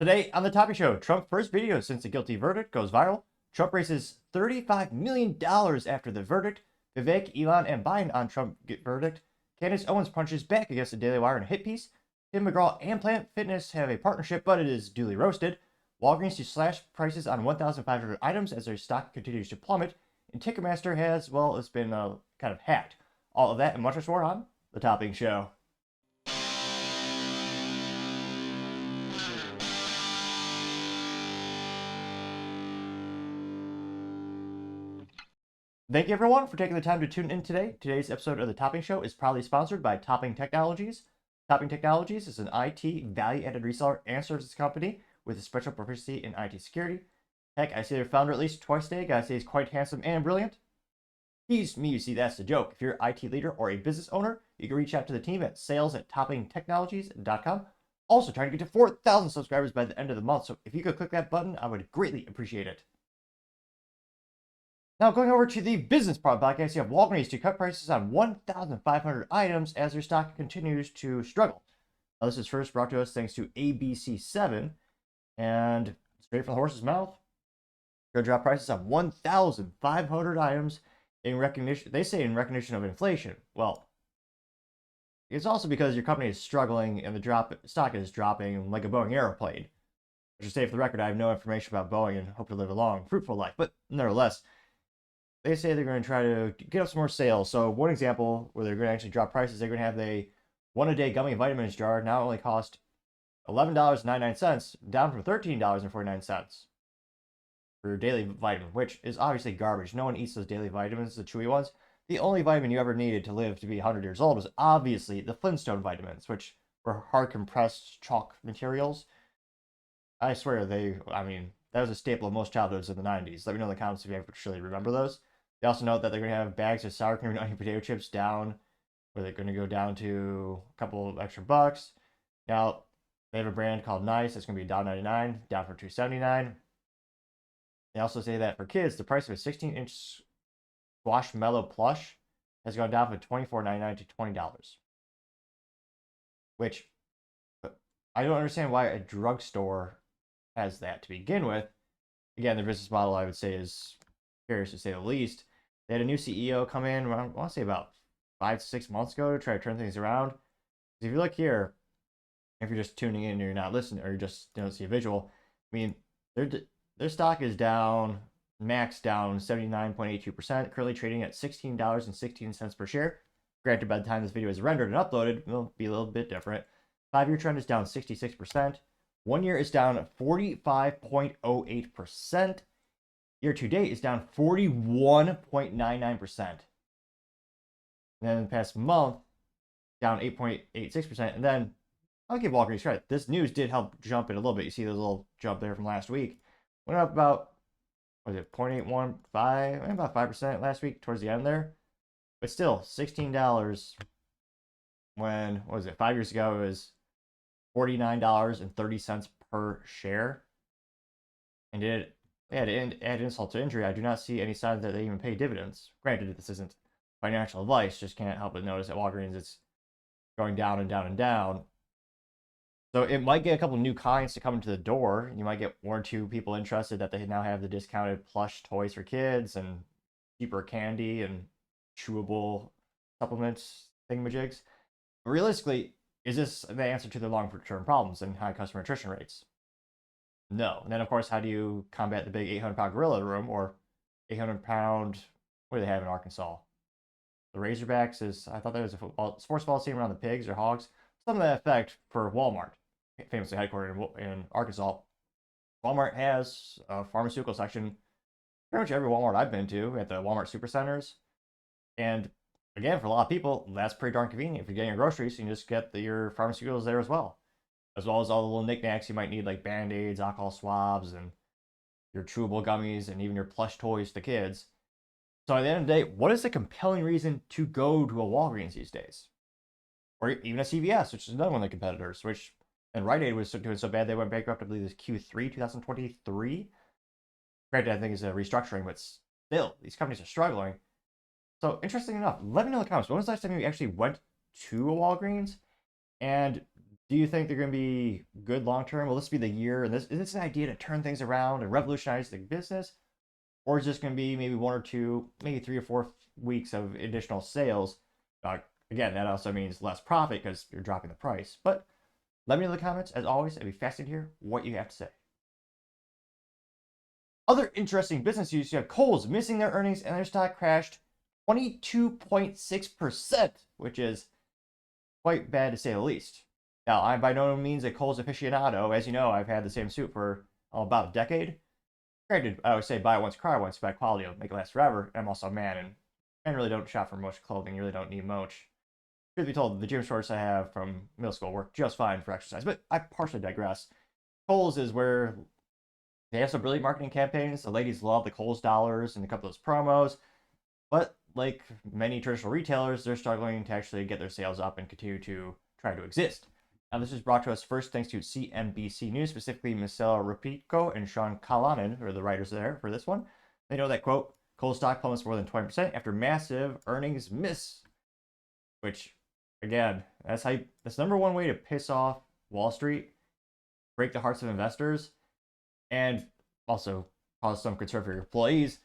Today on the Topping Show, Trump's first video since the guilty verdict goes viral. Trump raises $35 million after the verdict. Vivek, Elon, and Biden on Trump verdict. Candace Owens punches back against the Daily Wire in a hit piece. Tim McGraw and Planet Fitness have a partnership, but it is duly roasted. Walgreens to slash prices on 1,500 items as their stock continues to plummet. And Ticketmaster has, well, it's been kind of hacked. All of that and much more on the Topping Show. Thank you everyone for taking the time to tune in today. Today's episode of The Topping Show is proudly sponsored by Topping Technologies. Topping Technologies is an IT value-added reseller and services company with a special proficiency in IT security. Heck, I see their founder at least twice a day. Gotta say he's quite handsome and brilliant. He's me, you see, that's the joke. If you're an IT leader or a business owner, you can reach out to the team at sales@toppingtechnologies.com. Also trying to get to 4,000 subscribers by the end of the month, so if you could click that button, I would greatly appreciate it. Now, going over to the business part podcast, you have Walgreens to cut prices on 1,500 items as their stock continues to struggle. Now, this is first brought to us thanks to ABC7, and straight from the horse's mouth, they're going to drop prices on 1,500 items in recognition, they say in recognition of inflation. Well, it's also because your company is struggling and the stock is dropping like a Boeing airplane. I should say, for the record, I have no information about Boeing and hope to live a long, fruitful life, but nevertheless, they say they're going to try to get up some more sales. So one example where they're going to actually drop prices, they're going to have the one-a-day gummy vitamins jar now only cost $11.99, down from $13.49 for your daily vitamin, which is obviously garbage. No one eats those daily vitamins, the chewy ones. The only vitamin you ever needed to live to be 100 years old was obviously the Flintstone vitamins, which were hard compressed chalk materials. I swear that was a staple of most childhoods in the 90s. Let me know in the comments if you actually remember those. They also note that they're going to have bags of sour cream and onion potato chips down, where they're going to go down to a couple of extra bucks. Now, they have a brand called Nice that's going to be $1.99, down from $2.79. They also say that for kids, the price of a 16-inch Squashmallow plush has gone down from $24.99 to $20. Which, I don't understand why a drugstore has that to begin with. Again, their business model, I would say, is curious to say the least. They had a new CEO come in, I want to say about 5 to 6 months ago, to try to turn things around. If you look here, if you're just tuning in or you're not listening or you just don't see a visual, I mean, their stock is down, max down 79.82%, currently trading at $16.16 per share. Granted, by the time this video is rendered and uploaded, it'll be a little bit different. 5-year trend is down 66%. 1 year is down 45.08%. Year to date is down 41.99%. And then in the past month, down 8.86%. And then I'll give Walgreens credit. This news did help jump it a little bit. You see the little jump there from last week. Went up about, what was it, 0.815, about 5% last week towards the end there. But still, $16 when, what was it, 5 years ago, it was $49.30 per share. And to add insult to injury, I do not see any signs that they even pay dividends. Granted, this isn't financial advice, just can't help but notice at Walgreens it's going down and down and down. So it might get a couple new clients to come into the door. You might get 1 or 2 people interested that they now have the discounted plush toys for kids and cheaper candy and chewable supplements, thingamajigs. But realistically, is this the answer to their long-term problems and high customer attrition rates? No. And then, of course, how do you combat the big 800-pound gorilla in the room, or 800-pound, what do they have in Arkansas? The Razorbacks is, I thought that was a sports ball team around the pigs or hogs. Something to that effect for Walmart, famously headquartered in Arkansas. Walmart has a pharmaceutical section, pretty much every Walmart I've been to, at the Walmart Supercenters. And again, for a lot of people, that's pretty darn convenient. If you're getting your groceries, you can just get your pharmaceuticals there as well as all the little knickknacks you might need, like Band-Aids, alcohol swabs, and your chewable gummies, and even your plush toys for the kids. So at the end of the day, what is the compelling reason to go to a Walgreens these days? Or even a CVS, which is another one of the competitors, and Rite Aid was doing so bad they went bankrupt, I believe, this Q3 2023. Granted, I think it's a restructuring, but still, these companies are struggling. So, interesting enough, let me know in the comments, when was the last time you actually went to a Walgreens? And Do you think they're going to be good long term? Will this be the year? And is this an idea to turn things around and revolutionize the business? Or is this going to be maybe 1 or 2, maybe 3 or 4 weeks of additional sales? Again, that also means less profit because you're dropping the price. But let me know in the comments. As always, I'd be fascinated to hear what you have to say. Other interesting business news, you have Kohls missing their earnings and their stock crashed 22.6%, which is quite bad to say the least. Now, I'm by no means a Kohls aficionado. As you know, I've had the same suit for about a decade. Granted, I always say buy it once, cry once, bad quality will make it last forever. I'm also a man, and men really don't shop for much clothing. You really don't need much. Truth be told, the gym shorts I have from middle school work just fine for exercise, but I partially digress. Kohls is where they have some brilliant marketing campaigns. The ladies love the Kohls dollars and a couple of those promos, but like many traditional retailers, they're struggling to actually get their sales up and continue to try to exist. Now, this is brought to us first thanks to CNBC News, specifically Marcelo Rapico and Sean Callanan, who are the writers there for this one. They know that, quote, Kohls stock plummets more than 20% after massive earnings miss, which, again, that's number one way to piss off Wall Street, break the hearts of investors, and also cause some concern for your employees.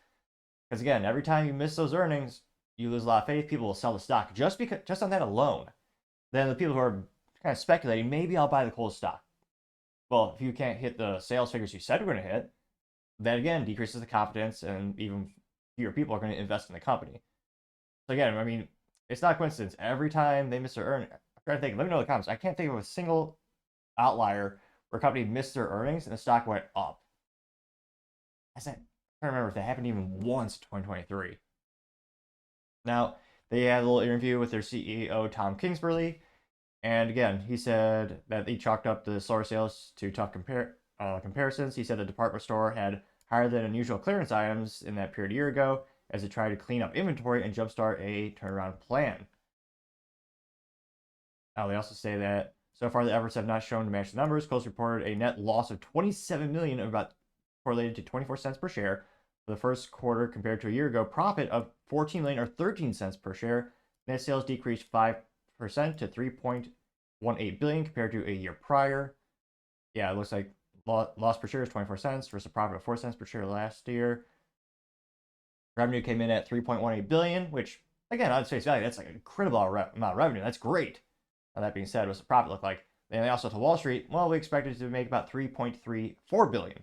Because, again, every time you miss those earnings, you lose a lot of faith. People will sell the stock just on that alone. Then the people who are kind of speculating, maybe I'll buy the Kohls stock. Well, if you can't hit the sales figures you said you're going to hit, that again decreases the confidence, and even fewer people are going to invest in the company. So again, I mean, it's not a coincidence. Every time they miss their earnings, I'm trying to think. Let me know in the comments. I can't think of a single outlier where a company missed their earnings and the stock went up. I can't remember if that happened even once in 2023. Now, they had a little interview with their CEO, Tom Kingsbury. And again, he said that he chalked up the slower sales to tough comparisons. He said the department store had higher than unusual clearance items in that period a year ago as it tried to clean up inventory and jumpstart a turnaround plan. Now, they also say that so far the efforts have not shown to match the numbers. Kohls reported a net loss of $27 million, about correlated to 24 cents per share for the first quarter compared to a year ago. Profit of $14 million or 13 cents per share. Net sales decreased 5% to $3.18 billion compared to a year prior. Yeah, it looks like loss per share is 24 cents versus a profit of 4 cents per share last year. Revenue came in at $3.18 billion, which again, on face value, that's like an incredible amount of revenue. That's great. Now, that being said, what's the profit look like? And they also told Wall Street, well, we expected to make about $3.34 billion.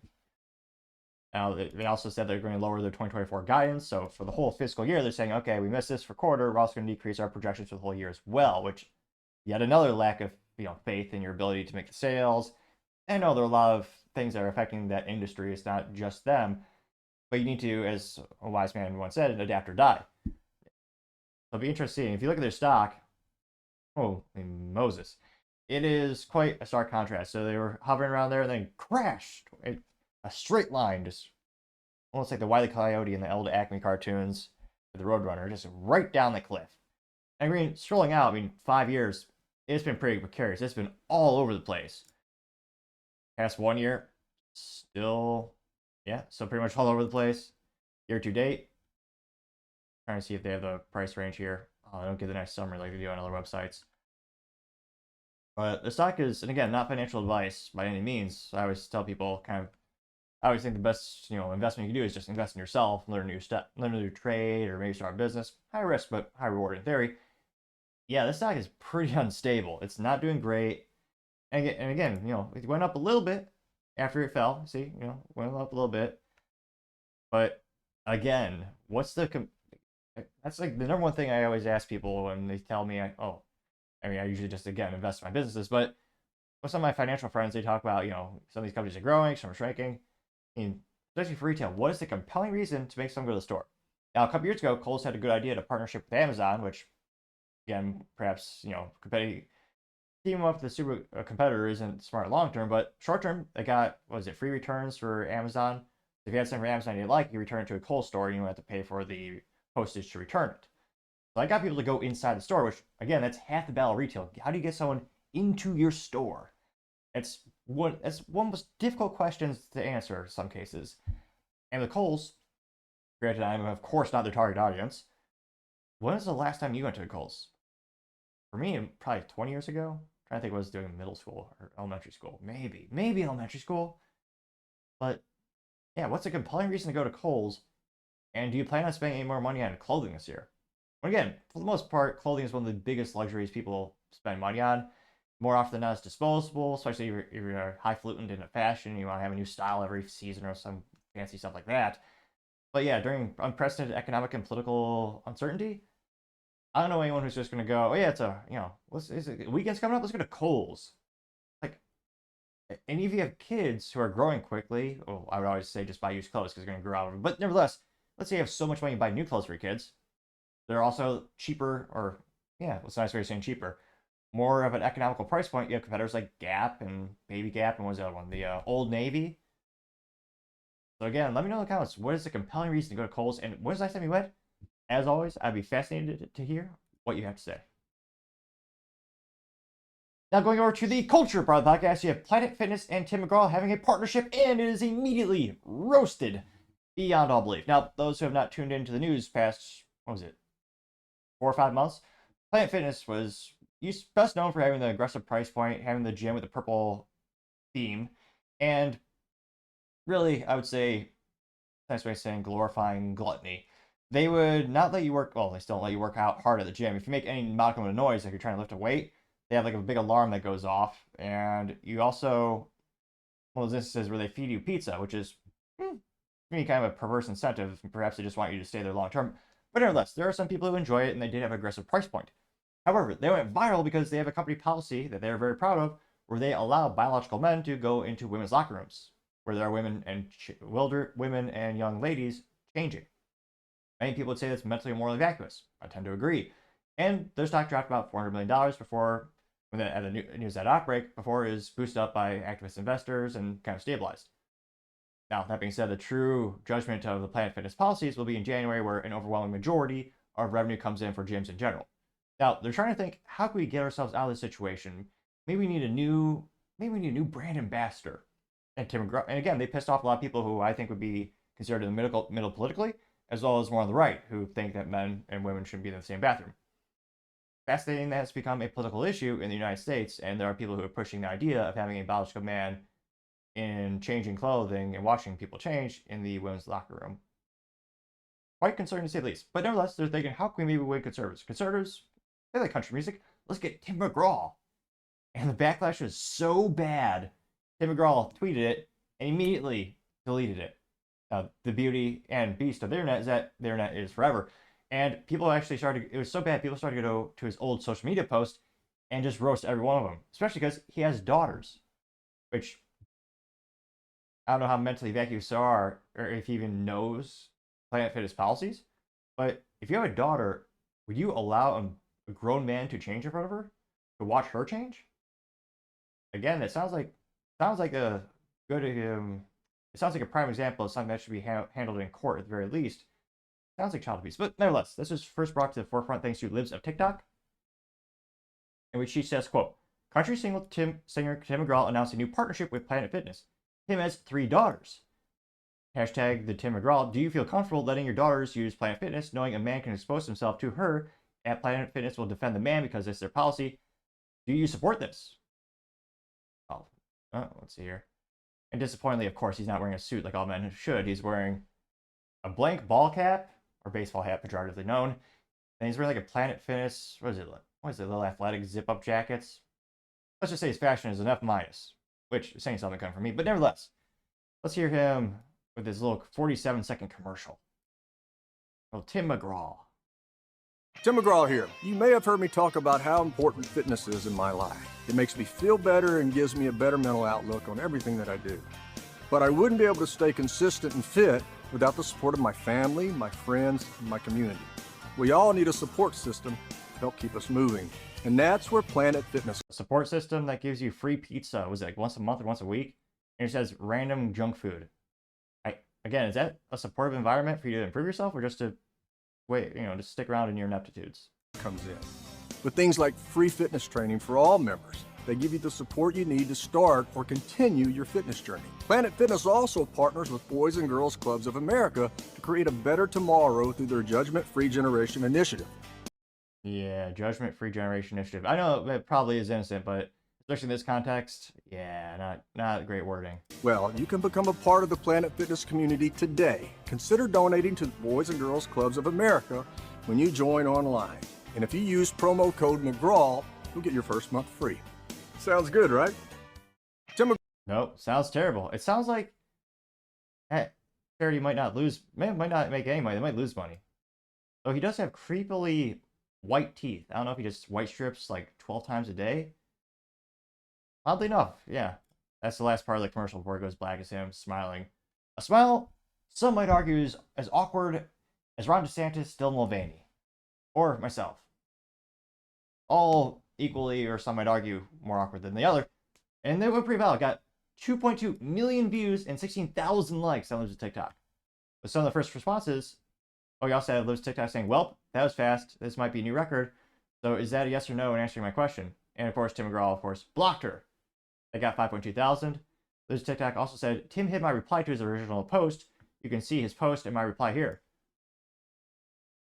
Now, they also said they're going to lower their 2024 guidance. So for the whole fiscal year, they're saying, okay, we missed this for quarter. We're also going to decrease our projections for the whole year as well, which yet another lack of faith in your ability to make the sales. I know there are a lot of things that are affecting that industry. It's not just them. But you need to, as a wise man once said, adapt or die. It'll be interesting. If you look at their stock, oh, Moses, it is quite a stark contrast. So they were hovering around there and then crashed. A straight line, just almost like the Wile E. Coyote in the old Acme cartoons, the Roadrunner, just right down the cliff. I mean, strolling out, 5 years, it's been pretty precarious. It's been all over the place. Past 1 year, still, yeah, so pretty much all over the place. Year to date, trying to see if they have the price range here. I don't get the nice summary like they do on other websites. But the stock is, and again, not financial advice by any means. I always tell people I always think the best, investment you can do is just invest in yourself, learn a new trade, or maybe start a business. High risk, but high reward in theory. Yeah, this stock is pretty unstable. It's not doing great. And again, it went up a little bit after it fell. See, went up a little bit. But again, that's like the number one thing I always ask people when they tell me, I usually just, again, invest in my businesses. But with some of my financial friends, they talk about, some of these companies are growing, some are shrinking. Especially for retail, what is the compelling reason to make someone go to the store? Now, a couple years ago, Kohls had a good idea to partnership with Amazon, which, again, perhaps, teaming up with the super competitor isn't smart long term, but short term, they got, free returns for Amazon. If you had something for Amazon you like, you return it to a Kohls store, and you don't have to pay for the postage to return it. So I got people to go inside the store, which, again, that's half the battle of retail. How do you get someone into your store? It's one of the most difficult questions to answer in some cases. And with Kohls, granted, I'm of course not their target audience. When was the last time you went to a Kohls? For me, probably 20 years ago. I'm I think it was doing middle school or elementary school. Maybe elementary school. But yeah, what's a compelling reason to go to Kohls? And do you plan on spending any more money on clothing this year? Again, for the most part, clothing is one of the biggest luxuries people spend money on. More often than not, it's disposable, especially if you're highfalutin into fashion. You want to have a new style every season or some fancy stuff like that. But yeah, during unprecedented economic and political uncertainty, I don't know anyone who's just going to go, oh yeah, it's weekend's coming up, let's go to Kohls. Like, and if you have kids who are growing quickly, well, I would always say just buy used clothes because they're going to grow out of them. But nevertheless, let's say you have so much money to buy new clothes for your kids. They're also cheaper, or yeah, what's a nice way of saying cheaper? More of an economical price point. You have competitors like Gap and Baby Gap, and what was the other one? The Old Navy. So again, let me know in the comments, what is the compelling reason to go to Kohls, and when is the last time you went? As always, I'd be fascinated to hear what you have to say. Now going over to the culture part of the podcast, you have Planet Fitness and Tim McGraw having a partnership, and it is immediately roasted beyond all belief. Now, those who have not tuned into the news past, what was it, 4 or 5 months, Planet Fitness was best known for having the aggressive price point, having the gym with the purple theme, and really, I would say, nice way of saying glorifying gluttony. They would not let you work, well, they still don't let you work out hard at the gym. If you make any modicum of noise, like you're trying to lift a weight, they have like a big alarm that goes off. And you also, one of those instances where they feed you pizza, which is kind of a perverse incentive. Perhaps they just want you to stay there long term. But nevertheless, there are some people who enjoy it, and they did have an aggressive price point. However, they went viral because they have a company policy that they're very proud of, where they allow biological men to go into women's locker rooms, where there are women and young ladies changing. Many people would say that's mentally and morally vacuous. I tend to agree. And their stock dropped about $400 million before, when the news had outbreak, before it was boosted up by activist investors and kind of stabilized. Now, that being said, the true judgment of the Planet Fitness policies will be in January, where an overwhelming majority of revenue comes in for gyms in general. Now, they're trying to think, how can we get ourselves out of this situation? Maybe we need a new brand ambassador. And Tim McGraw, and again, they pissed off a lot of people who I think would be considered in the middle politically, as well as more on the right, who think that men and women shouldn't be in the same bathroom. Fascinating that it's become a political issue in the United States, and there are people who are pushing the idea of having a biological man in changing clothing and watching people change in the women's locker room. Quite concerning to say the least. But nevertheless, they're thinking, how can we maybe win conservatives? Conservatives, they like country music. Let's get Tim McGraw. And the backlash was so bad, Tim McGraw tweeted it and immediately deleted it. The beauty and beast of the internet is that the internet is forever. And people actually started, it was so bad, people started to go to his old social media posts and just roast every one of them. Especially because he has daughters. Which, I don't know how mentally vacuous they are, or if he even knows Planet Fitness policies. But if you have a daughter, would you allow a grown man to change in front of her? To watch her change? Again, it sounds like a good, it sounds like a prime example of something that should be handled in court at the very least. Sounds like child abuse. But nevertheless, this was first brought to the forefront thanks to Libs of TikTok, in which she says, quote, country singer Tim McGraw announced a new partnership with Planet Fitness. Tim has 3 daughters. Hashtag the Tim McGraw. Do you feel comfortable letting your daughters use Planet Fitness, knowing a man can expose himself to her, and Planet Fitness will defend the man because it's their policy? Do you support this? Oh, let's see here. And disappointingly, of course, he's not wearing a suit like all men should. He's wearing a blank ball cap, or baseball hat, pejoratively known. And he's wearing like a Planet Fitness, what is it, little athletic zip-up jackets? Let's just say his fashion is an F-, which is saying something coming from me. But nevertheless, let's hear him with his little 47-second commercial. Well, Tim McGraw. Tim McGraw here. You may have heard me talk about how important fitness is in my life. It makes me feel better and gives me a better mental outlook on everything that I do. But I wouldn't be able to stay consistent and fit without the support of my family, my friends, and my community. We all need a support system to help keep us moving. And that's where Planet Fitness. A support system that gives you free pizza. Was it like once a month or once a week? And it says random junk food. Again, is that a supportive environment for you to improve yourself, or just to just stick around in your ineptitudes? Comes in with things like free fitness training for all members. They give you the support you need to start or continue your fitness journey. Planet Fitness also partners with Boys and Girls Clubs of America to create a better tomorrow through their Judgment-Free Generation initiative. Yeah, Judgment-Free Generation initiative. I know it probably is innocent, but especially in this context. Yeah, not great wording. Well, you can become a part of the Planet Fitness community today. Consider donating to the Boys and Girls Clubs of America when you join online. And if you use promo code McGraw, you'll get your first month free. Sounds good, right? Nope, sounds terrible. It sounds like charity might not make any money. They might lose money. Though he does have creepily white teeth. I don't know if he just white strips like 12 times a day. Oddly enough, yeah. That's the last part of the commercial before it goes black, is him smiling. A smile some might argue is as awkward as Ron DeSantis, Dylan Mulvaney, or myself. All equally, or some might argue, more awkward than the other. And they went pretty well. Got 2.2 million views and 16,000 likes on Liv's TikTok. With some of the first responses, we also had Liv's TikTok saying, well, that was fast. This might be a new record. So is that a yes or no in answering my question? And of course, Tim McGraw, of course, blocked her. They got 5.2 thousand. Liv's TikTok also said, Tim hid my reply to his original post. You can see his post and my reply here.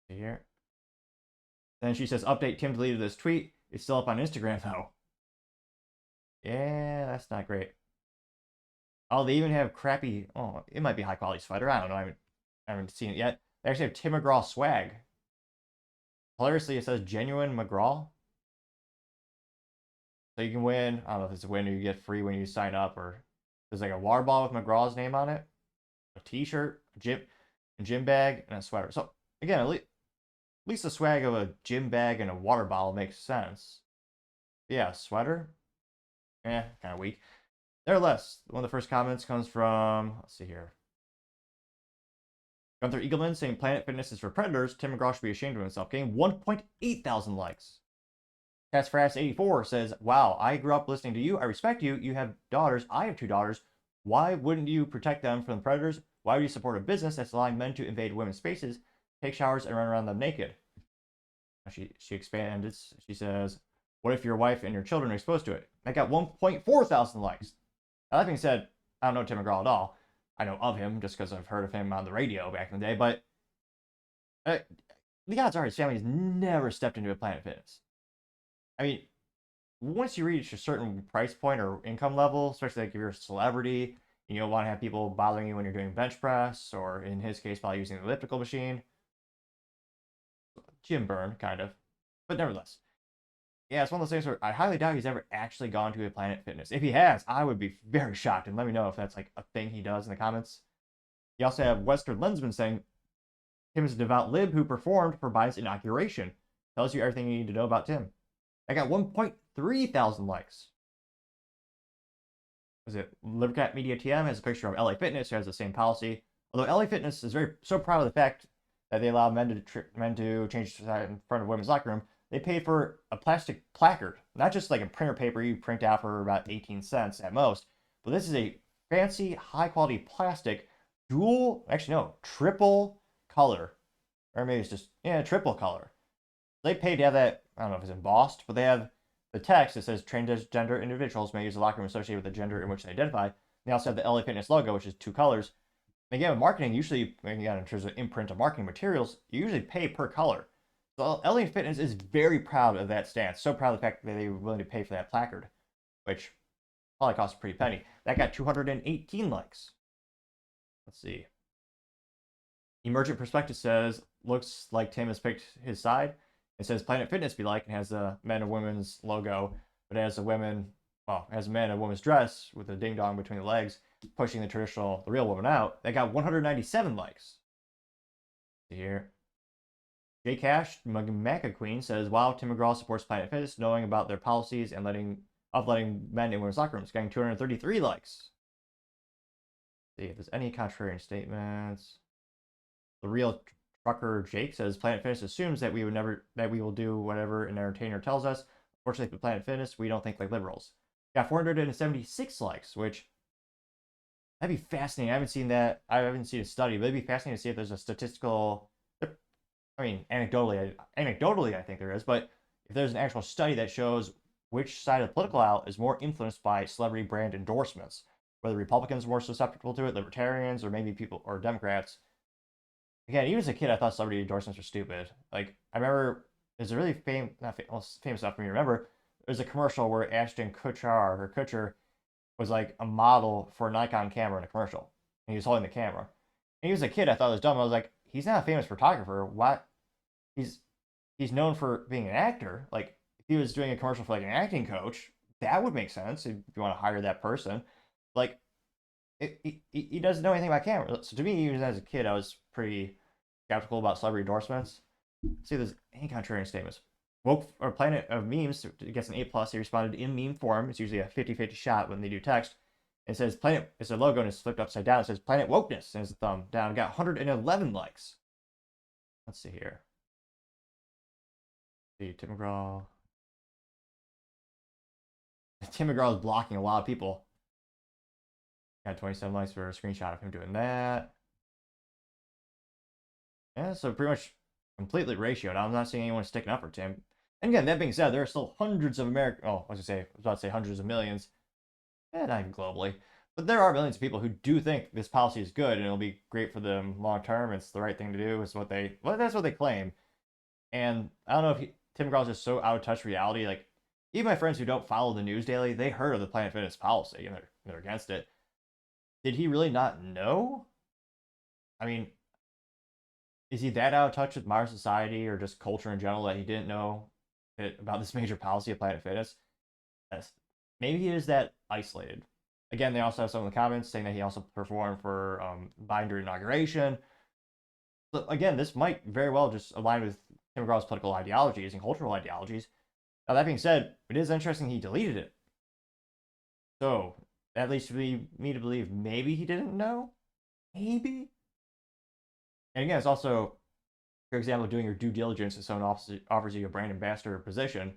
See here. Then she says, update, Tim deleted this tweet. It's still up on Instagram, though. Yeah, that's not great. Oh, they even have crappy... Oh, it might be high-quality sweater. I don't know. I haven't seen it yet. They actually have Tim McGraw swag. Hilariously, it says Genuine McGraw. So you can win. I don't know if it's a win or you get free when you sign up. Or there's like a water bottle with McGraw's name on it. A t-shirt, a gym bag, and a sweater. So, again, at least the swag of a gym bag and a water bottle makes sense. Yeah, sweater. Kind of weak. Nevertheless, one of the first comments comes from, let's see here. Gunther Eagleman saying Planet Fitness is for predators. Tim McGraw should be ashamed of himself. Getting 1.8 thousand likes. CatsFrass84 says, wow, I grew up listening to you. I respect you. You have daughters. I have 2 daughters. Why wouldn't you protect them from the predators? Why would you support a business that's allowing men to invade women's spaces, take showers, and run around them naked? She expands. She says, what if your wife and your children are exposed to it? That got 1.4 thousand likes. Now, that being said, I don't know Tim McGraw at all. I know of him just because I've heard of him on the radio back in the day, but the odds are his family has never stepped into a Planet Fitness. I mean, once you reach a certain price point or income level, especially like if you're a celebrity, you don't want to have people bothering you when you're doing bench press, or in his case, while using the elliptical machine. Jim burn, kind of. But nevertheless. Yeah, it's one of those things where I highly doubt he's ever actually gone to a Planet Fitness. If he has, I would be very shocked, and let me know if that's like a thing he does in the comments. You also have Western Lensman saying, Tim is a devout lib who performed for Biden's inauguration. Tells you everything you need to know about Tim. I got 1.3 thousand likes. Was it Libercat Media TM has a picture of LA Fitness, who has the same policy. Although LA Fitness is so proud of the fact that they allow men to change in front of women's locker room, they paid for a plastic placard, not just like a printer paper you print out for about 18 cents at most, but this is a fancy, high-quality plastic, triple color, or maybe it's just, triple color. They paid to have that, I don't know if it's embossed, but they have the text that says transgender individuals may use the locker room associated with the gender in which they identify. They also have the LA Fitness logo, which is 2 colors. And again, with marketing, usually, again, in terms of imprint of marketing materials, you usually pay per color. So LA Fitness is very proud of that stance. So proud of the fact that they were willing to pay for that placard, which probably cost a pretty penny. That got 218 likes. Let's see. Emergent Perspective says, looks like Tim has picked his side. It says Planet Fitness be like, and has the men and women's logo, but it has has a man and woman's dress with a ding dong between the legs, pushing the real woman out. That got 197 likes. See here. J Cash Maca Queen says, wow, Tim McGraw supports Planet Fitness, knowing about their policies and letting men in women's locker rooms, getting 233 likes. See if there's any contrarian statements. The real trucker Jake says, Planet Fitness assumes that we will do whatever an entertainer tells us. Fortunately for Planet Fitness, we don't think like liberals. Got 476 likes, which that'd be fascinating. I haven't seen that. I haven't seen a study, but it'd be fascinating to see if there's a statistical. I mean, anecdotally, I think there is, but if there's an actual study that shows which side of the political aisle is more influenced by celebrity brand endorsements, whether Republicans are more susceptible to it, Libertarians, or maybe or Democrats. Again, even as a kid, I thought celebrity endorsements were stupid. Like, I remember there's a really famous stuff for me to remember. there's a commercial where Ashton Kutcher was like a model for a Nikon camera in a commercial, and he was holding the camera. And he was a kid. I thought it was dumb. I was like, he's not a famous photographer. What? He's he's known for being an actor. Like if he was doing a commercial for like an acting coach, that would make sense if you want to hire that person. Like he doesn't know anything about camera. So to me, even as a kid, I was pretty skeptical about celebrity endorsements. See, there's any contrarian statements. Woke or Planet of Memes gets an A+. He responded in meme form. It's usually a 50-50 shot when they do text. It says Planet, it's a logo and it's flipped upside down. It says Planet Wokeness and it's a thumb down. It got 111 likes. Let's see here. See, Tim McGraw. Tim McGraw is blocking a lot of people. Got 27 likes for a screenshot of him doing that. Yeah, so pretty much completely ratioed. I'm not seeing anyone sticking up for Tim. And again, that being said, there are still hundreds of American. Oh, I was about to say hundreds of millions. Not even globally. But there are millions of people who do think this policy is good and it'll be great for them long term. It's the right thing to do. That's what they claim. And I don't know if Tim McGraw is just so out of touch with reality. Like even my friends who don't follow the news daily, they heard of the Planet Fitness policy and they're against it. Did he really not know? I mean, is he that out of touch with modern society or just culture in general that he didn't know about this major policy of Planet Fitness? Maybe he is that isolated. Again, they also have some of the comments saying that he also performed for Biden during inauguration. But again, this might very well just align with Tim McGraw's political ideologies and cultural ideologies. Now, that being said, it is interesting he deleted it. So, that leads me to believe maybe he didn't know? Maybe? And again, it's also, for example, doing your due diligence if someone offers you a brand ambassador position.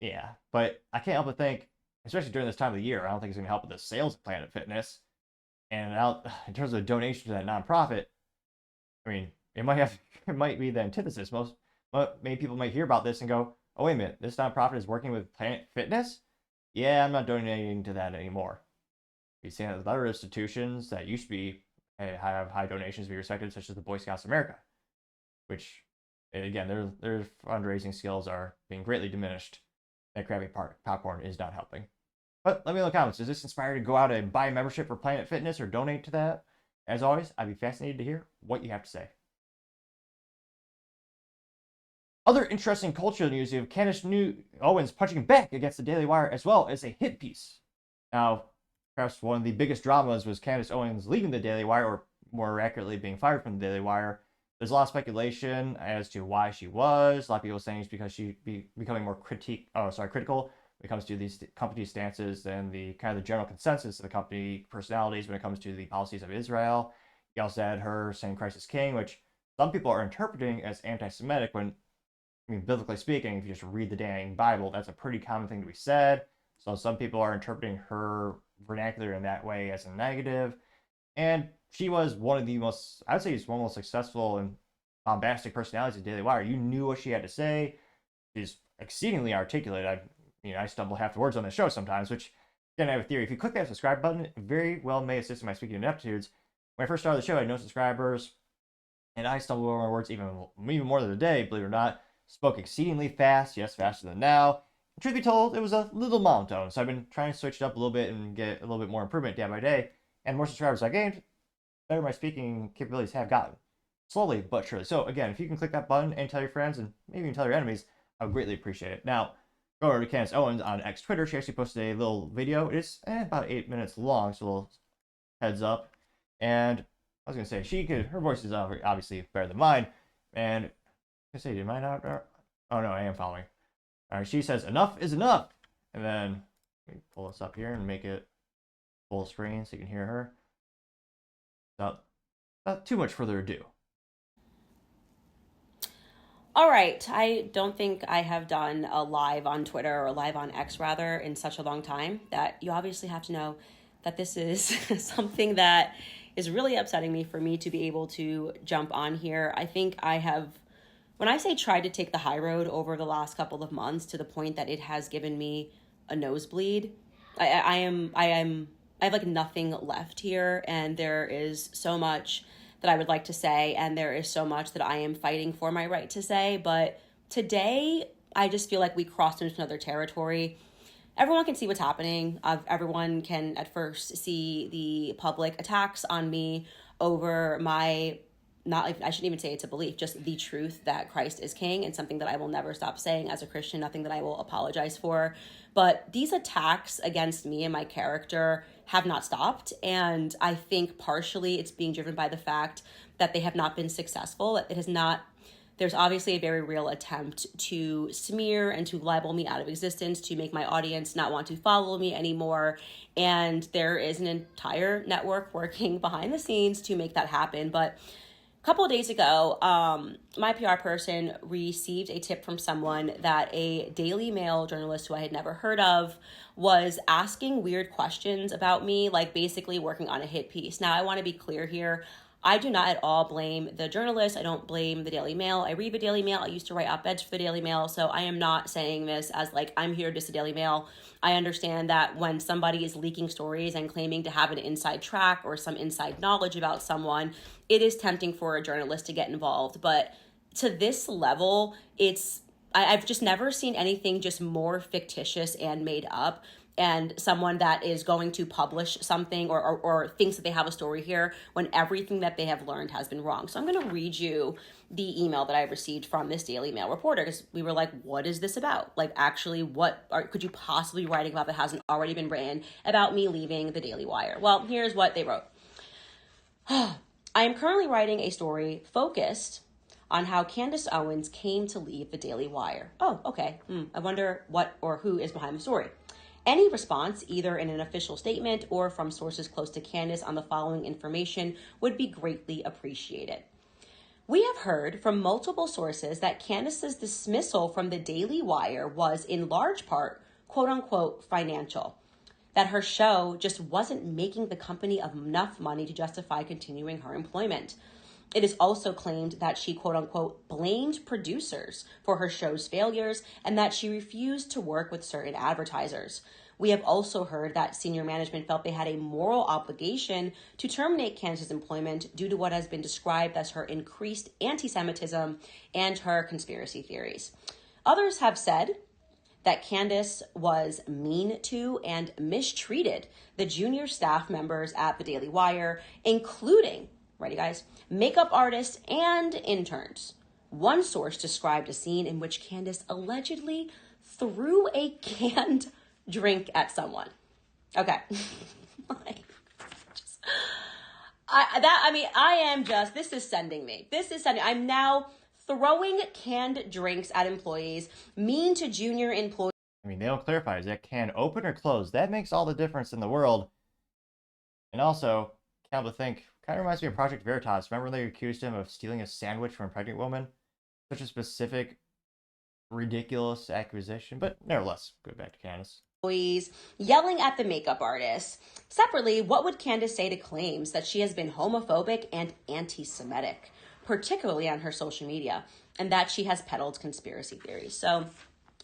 Yeah, but I can't help but think, especially during this time of the year, I don't think it's going to help with the sales of Planet Fitness. And in terms of donation to that nonprofit, I mean, it might be the antithesis. Many people might hear about this and go, "Oh, wait a minute, this nonprofit is working with Planet Fitness? Yeah, I'm not donating to that anymore." You've seen it with other institutions that used to be have high donations be respected, such as the Boy Scouts of America, which, again, their fundraising skills are being greatly diminished. That crappy popcorn is not helping. But let me know in the comments. Is this inspired to go out and buy a membership for Planet Fitness or donate to that? As always, I'd be fascinated to hear what you have to say. Other interesting cultural news, you have Candace Owens punching back against the Daily Wire as well as a hit piece. Now, perhaps one of the biggest dramas was Candace Owens leaving the Daily Wire, or more accurately being fired from the Daily Wire. There's a lot of speculation as to why she was. A lot of people saying it's because she'd be becoming more critical when it comes to these company stances and the kind of the general consensus of the company personalities when it comes to the policies of Israel. You also had her saying Christ is King, which some people are interpreting as anti-Semitic when, I mean, biblically speaking, if you just read the dang Bible, that's a pretty common thing to be said. So some people are interpreting her vernacular in that way as a negative. And she was one of the most, I would say she's one of the most successful and bombastic personalities of Daily Wire. You knew what she had to say. She's exceedingly articulate. I stumble half the words on this show sometimes, which, again, I have a theory. If you click that subscribe button, it very well may assist in my speaking ineptitudes. When I first started the show, I had no subscribers, and I stumbled over my words even more than a day, believe it or not. Spoke exceedingly fast, yes, faster than now. And truth be told, it was a little monotone, so I've been trying to switch it up a little bit and get a little bit more improvement day by day. And more subscribers I gained, better my speaking capabilities have gotten. Slowly but surely. So again, if you can click that button and tell your friends and maybe even tell your enemies, I would greatly appreciate it. Now, go over to Candace Owens on X Twitter. She actually posted a little video. It's about 8 minutes long, so a little heads up. And I was going to say, her voice is obviously better than mine. And I was going to say, did mine not? Oh no, I am following. All right, she says, "Enough is enough." And then, let me pull this up here and make it full screen so you can hear her. Without too much further ado. All right, I don't think I have done a live on Twitter or live on X rather in such a long time that you obviously have to know that this is something that is really upsetting me for me to be able to jump on here. I think I have, when I say tried to take the high road over the last couple of months to the point that it has given me a nosebleed, I have like nothing left here, and there is so much that I would like to say, and there is so much that I am fighting for my right to say. But today, I just feel like we crossed into another territory. Everyone can see what's happening. Everyone can at first see the public attacks on me over my, I shouldn't even say it's a belief, just the truth that Christ is king, and something that I will never stop saying as a Christian, nothing that I will apologize for. But these attacks against me and my character have not stopped. And I think partially it's being driven by the fact that they have not been successful. It has not. There's obviously a very real attempt to smear and to libel me out of existence, to make my audience not want to follow me anymore. And there is an entire network working behind the scenes to make that happen. But a couple of days ago, my PR person received a tip from someone that a Daily Mail journalist who I had never heard of was asking weird questions about me, like basically working on a hit piece. Now, I want to be clear here. I do not at all blame the journalist. I don't blame the Daily Mail. I read the Daily Mail. I used to write op-eds for the Daily Mail. So I am not saying this as like, I'm here just the Daily Mail. I understand that when somebody is leaking stories and claiming to have an inside track or some inside knowledge about someone, it is tempting for a journalist to get involved. But to this level, I've just never seen anything just more fictitious and made up. And someone that is going to publish something or thinks that they have a story here when everything that they have learned has been wrong. So I'm going to read you the email that I received from this Daily Mail reporter, because we were like, what is this about? Like, actually, could you possibly be writing about that hasn't already been written about me leaving the Daily Wire? Well, here's what they wrote. I am currently writing a story focused on how Candace Owens came to leave the Daily Wire. Oh, okay. I wonder what or who is behind the story. Any response, either in an official statement or from sources close to Candace on the following information, would be greatly appreciated. We have heard from multiple sources that Candace's dismissal from the Daily Wire was in large part, quote unquote, financial. That her show just wasn't making the company enough money to justify continuing her employment. It is also claimed that she, quote unquote, blamed producers for her show's failures and that she refused to work with certain advertisers. We have also heard that senior management felt they had a moral obligation to terminate Candace's employment due to what has been described as her increased anti-Semitism and her conspiracy theories. Others have said that Candace was mean to and mistreated the junior staff members at the Daily Wire, including, ready guys, makeup artists and interns. One source described a scene in which Candace allegedly threw a canned drink at someone. Okay. This is sending me. I'm now throwing canned drinks at employees, mean to junior employees. I mean, they don't clarify, is that can open or closed? That makes all the difference in the world. And also, come to think, kind of reminds me of Project Veritas. Remember when they accused him of stealing a sandwich from a pregnant woman? Such a specific, ridiculous accusation, but nevertheless, go back to Candace. Yelling at the makeup artist. Separately, what would Candace say to claims that she has been homophobic and anti-Semitic, particularly on her social media, and that she has peddled conspiracy theories? So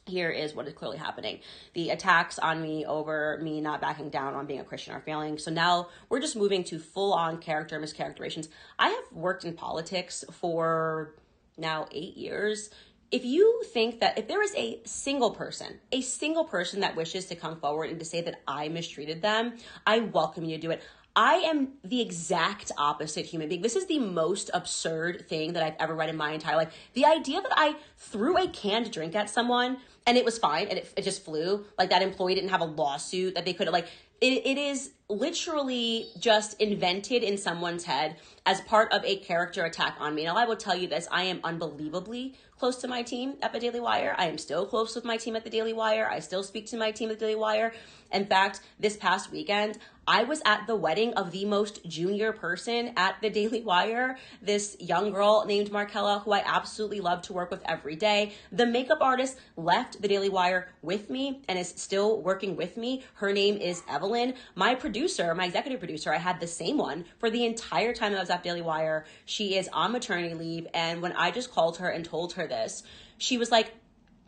here is what is clearly happening. The attacks on me over me not backing down on being a Christian are failing. So now we're just moving to full-on character mischaracterizations. I have worked in politics for now 8 years. If you think that if there is a single person that wishes to come forward and to say that I mistreated them, I welcome you to do it. I am the exact opposite human being. This is the most absurd thing that I've ever read in my entire life. The idea that I threw a canned drink at someone and it was fine and it just flew, like that employee didn't have a lawsuit that they could have, like, it is literally just invented in someone's head as part of a character attack on me. Now, I will tell you this, I am unbelievably close to my team at the Daily Wire. I am still close with my team at the Daily Wire. I still speak to my team at the Daily Wire. In fact, this past weekend, I was at the wedding of the most junior person at the Daily Wire, this young girl named Markella, who I absolutely love to work with every day. The makeup artist left the Daily Wire with me and is still working with me. Her name is Evelyn. My producer, my executive producer, I had the same one for the entire time that I was at Daily Wire. She is on maternity leave, and when I just called her and told her this, she was like,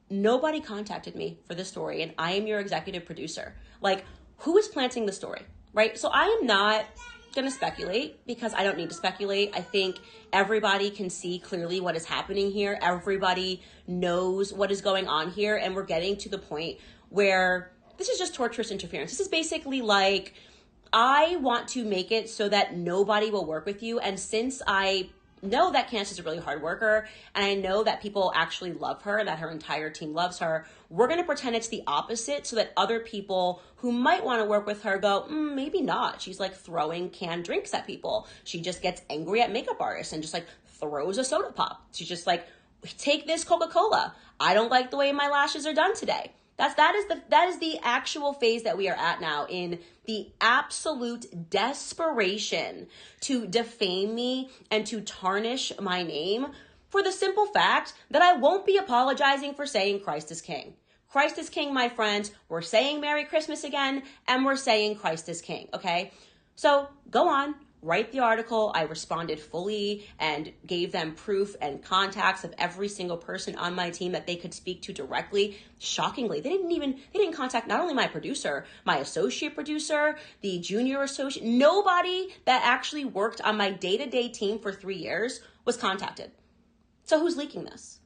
nobody contacted me for this story, and I am your executive producer. Like, who is planting the story, right? So I am not going to speculate because I don't need to speculate. I think everybody can see clearly what is happening here. Everybody knows what is going on here. And we're getting to the point where this is just torturous interference. This is basically like, I want to make it so that nobody will work with you. And since I know that Candace is a really hard worker and I know that people actually love her and that her entire team loves her, we're going to pretend it's the opposite so that other people who might want to work with her go, maybe not. She's like throwing canned drinks at people. She just gets angry at makeup artists and just like throws a soda pop. She's just like, take this Coca-Cola. I don't like the way my lashes are done today. That is the actual phase that we are at now, in the absolute desperation to defame me and to tarnish my name for the simple fact that I won't be apologizing for saying Christ is King. Christ is King, my friends. We're saying Merry Christmas again, and we're saying Christ is King, okay? So go on. Write the article. I responded fully and gave them proof and contacts of every single person on my team that they could speak to directly. Shockingly, they didn't contact not only my producer, my associate producer, the junior associate, nobody that actually worked on my day-to-day team for 3 years was contacted. So who's leaking this?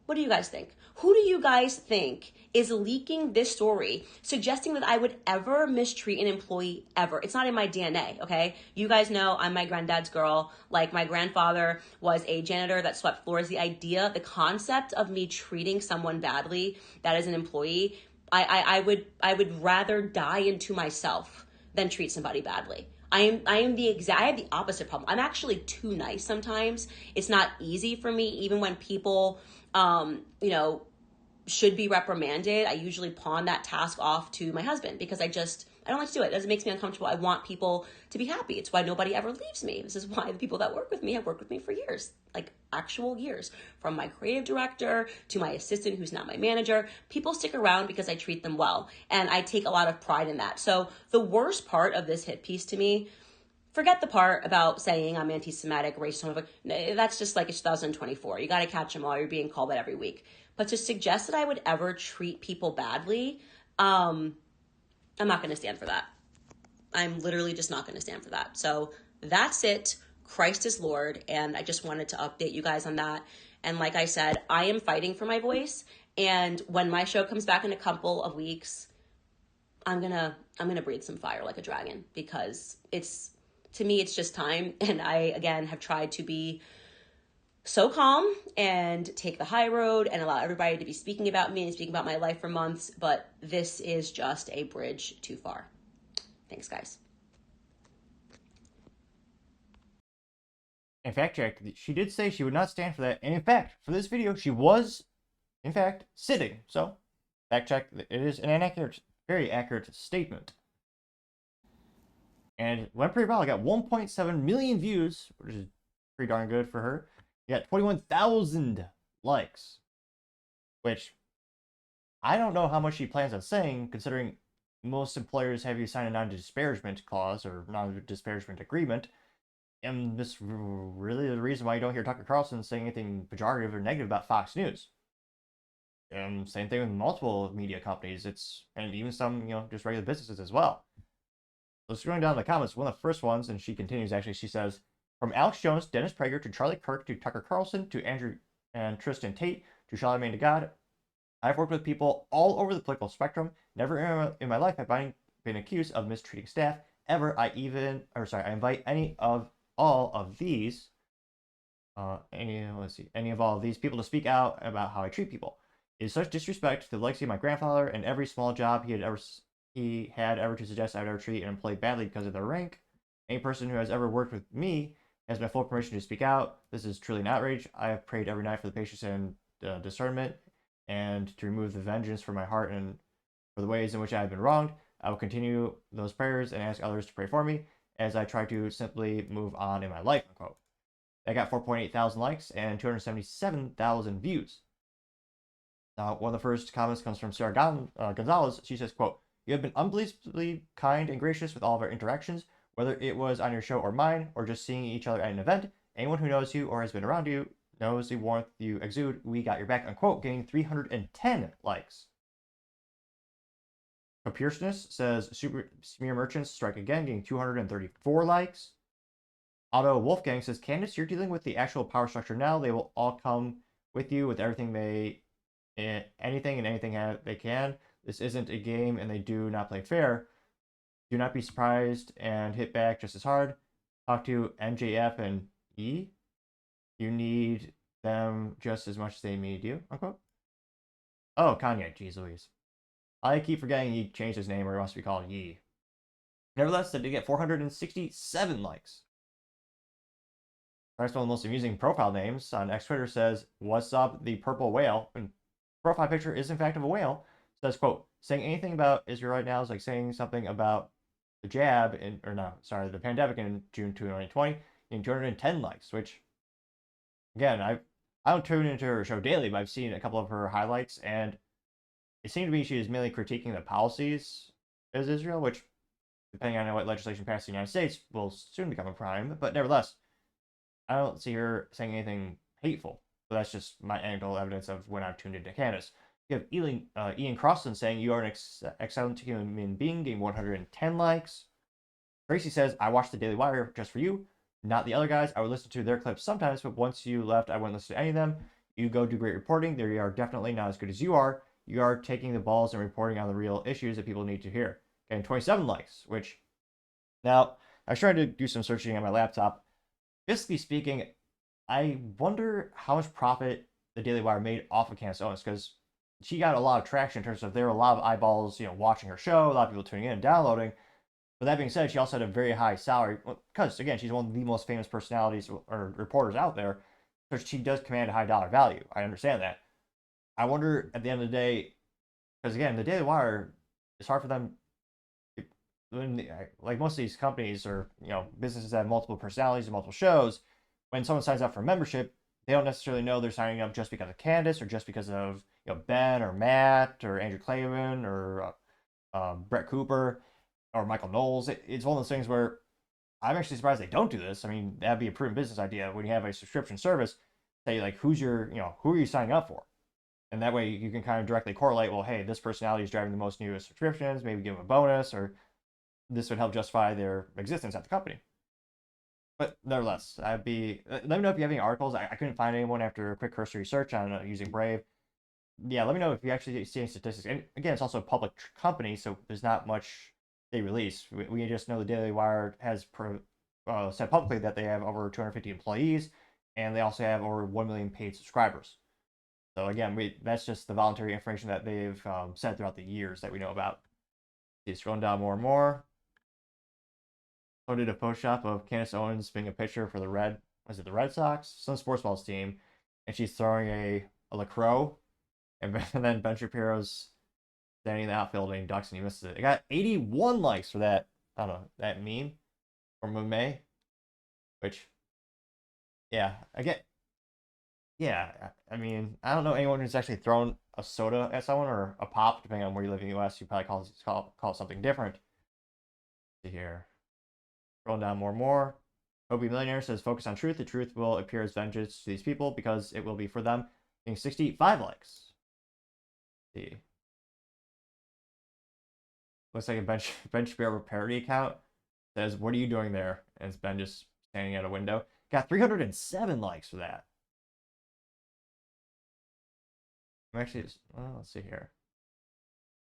What do you guys think? Who do you guys think is leaking this story, suggesting that I would ever mistreat an employee ever? It's not in my DNA, okay? You guys know I'm my granddad's girl. Like, my grandfather was a janitor that swept floors. The idea, the concept of me treating someone badly that is an employee, I would rather die into myself than treat somebody badly. I have the opposite problem. I'm actually too nice sometimes. It's not easy for me, even when people, should be reprimanded. I usually pawn that task off to my husband because I don't like to do it. It makes me uncomfortable. I want people to be happy. It's why nobody ever leaves me. This is why the people that work with me have worked with me for years, like actual years, from my creative director to my assistant, who's now my manager. People stick around because I treat them well. And I take a lot of pride in that. So the worst part of this hit piece to me, forget the part about saying I'm anti-Semitic, racist. That's just like it's 2024. You got to catch them all. You're being called that every week. But to suggest that I would ever treat people badly, I'm not going to stand for that. I'm literally just not going to stand for that. So that's it. Christ is Lord. And I just wanted to update you guys on that. And like I said, I am fighting for my voice. And when my show comes back in a couple of weeks, I'm going to breathe some fire like a dragon, because to me, it's just time. And I, again, have tried to be so calm and take the high road and allow everybody to be speaking about me and speaking about my life for months. But this is just a bridge too far. Thanks, guys. In fact check, she did say she would not stand for that. And in fact, for this video, she was, in fact, sitting. So, fact check, it is an inaccurate, very accurate statement. And went pretty well. I got 1.7 million views, which is pretty darn good for her. You got 21,000 likes, which I don't know how much she plans on saying, considering most employers have you sign a non-disparagement clause or non-disparagement agreement. And this really the reason why you don't hear Tucker Carlson saying anything pejorative or negative about Fox News. Same thing with multiple media companies. And even some, just regular businesses as well. So scrolling down the comments, one of the first ones, and she continues actually, she says, from Alex Jones, Dennis Prager, to Charlie Kirk, to Tucker Carlson, to Andrew and Tristan Tate, to Charlamagne to God, I've worked with people all over the political spectrum. Never in my life have I been accused of mistreating staff. Ever. I invite any of all of these, any of all of these people to speak out about how I treat people. It is such disrespect to the legacy of my grandfather and every small job he had ever to suggest I would ever treat an employee badly because of their rank. Any person who has ever worked with me has my full permission to speak out. This is truly an outrage. I have prayed every night for the patience and discernment, and to remove the vengeance from my heart and for the ways in which I have been wronged. I will continue those prayers and ask others to pray for me as I try to simply move on in my life, unquote. I got 4.8 thousand likes and 277,000 views. Now, one of the first comments comes from Sarah Gonzalez. She says, quote, you have been unbelievably kind and gracious with all of our interactions, whether it was on your show or mine, or just seeing each other at an event. Anyone who knows you or has been around you knows the warmth you exude. We got your back, unquote, getting 310 likes. Copiousness says super smear merchants strike again, getting 234 likes. Otto Wolfgang says, Candace, you're dealing with the actual power structure now. They will all come with you with everything anything and anything they can. This isn't a game and they do not play fair. Do not be surprised and hit back just as hard. Talk to MJF and E. You need them just as much as they need you, unquote. Oh, Kanye, jeez Louise. I keep forgetting he changed his name or he wants to be called Yee. Nevertheless, they did get 467 likes. Perhaps one of the most amusing profile names on X Twitter says, "What's up, the purple whale?" And profile picture is in fact of a whale. Says, quote, saying anything about Israel right now is like saying something about the the pandemic in June 2020, getting 210 likes, which, again, I don't tune into her show daily, but I've seen a couple of her highlights, and it seemed to me she is mainly critiquing the policies as Israel, which, depending on what legislation passed in the United States, will soon become a crime. But nevertheless, I don't see her saying anything hateful. But that's just my anecdotal evidence of when I've tuned into Candace. You have Ian Crossan saying, you are an excellent human being, getting 110 likes. Tracy says, I watched the Daily Wire just for you, not the other guys. I would listen to their clips sometimes, but once you left, I wouldn't listen to any of them. You go do great reporting. They are definitely not as good as you are. You are taking the balls and reporting on the real issues that people need to hear. Getting 27 likes, which, now, I was trying to do some searching on my laptop. Fiscally speaking, I wonder how much profit the Daily Wire made off of Candace Owens, because she got a lot of traction in terms of there were a lot of eyeballs, watching her show, a lot of people tuning in and downloading. But that being said, she also had a very high salary because, again, she's one of the most famous personalities or reporters out there. So she does command a high dollar value. I understand that. I wonder at the end of the day, because again, the Daily Wire, it's hard for them. Like most of these companies or businesses that have multiple personalities and multiple shows, when someone signs up for a membership, they don't necessarily know they're signing up just because of Candace or just because of Ben or Matt or Andrew Clavin or Brett Cooper or Michael Knowles. It's one of those things where I'm actually surprised they don't do this. I mean, that'd be a proven business idea when you have a subscription service. Say like, who are you signing up for? And that way you can kind of directly correlate, well, hey, this personality is driving the most new subscriptions, maybe give them a bonus, or this would help justify their existence at the company. But nevertheless, let me know if you have any articles. I couldn't find anyone after a quick cursory search on using Brave. Yeah, let me know if you actually see any statistics. And again, it's also a public company, so there's not much they release. We just know the Daily Wire has said publicly that they have over 250 employees, and they also have over 1 million paid subscribers. So again, that's just the voluntary information that they've said throughout the years that we know about. Keep scrolling down more and more. Did a Photoshop of Candace Owens being a pitcher for the Red Sox? Some sports balls team, and she's throwing a LaCroix, and then Ben Shapiro's standing in the outfield and he ducks and he misses it. It got 81 likes for that. I don't know, that meme from May, which, yeah, I mean, I don't know anyone who's actually thrown a soda at someone or a pop, depending on where you live in the U.S. You probably call it something different. Let's see here. Scrolling down more and more. Kobe Millionaire says, focus on truth. The truth will appear as vengeance to these people because it will be for them. Getting 65 likes. Let's see. Looks like a Ben Shapiro parody account. Says, what are you doing there? And it's Ben just standing at a window. Got 307 likes for that. I'm actually just, let's see here.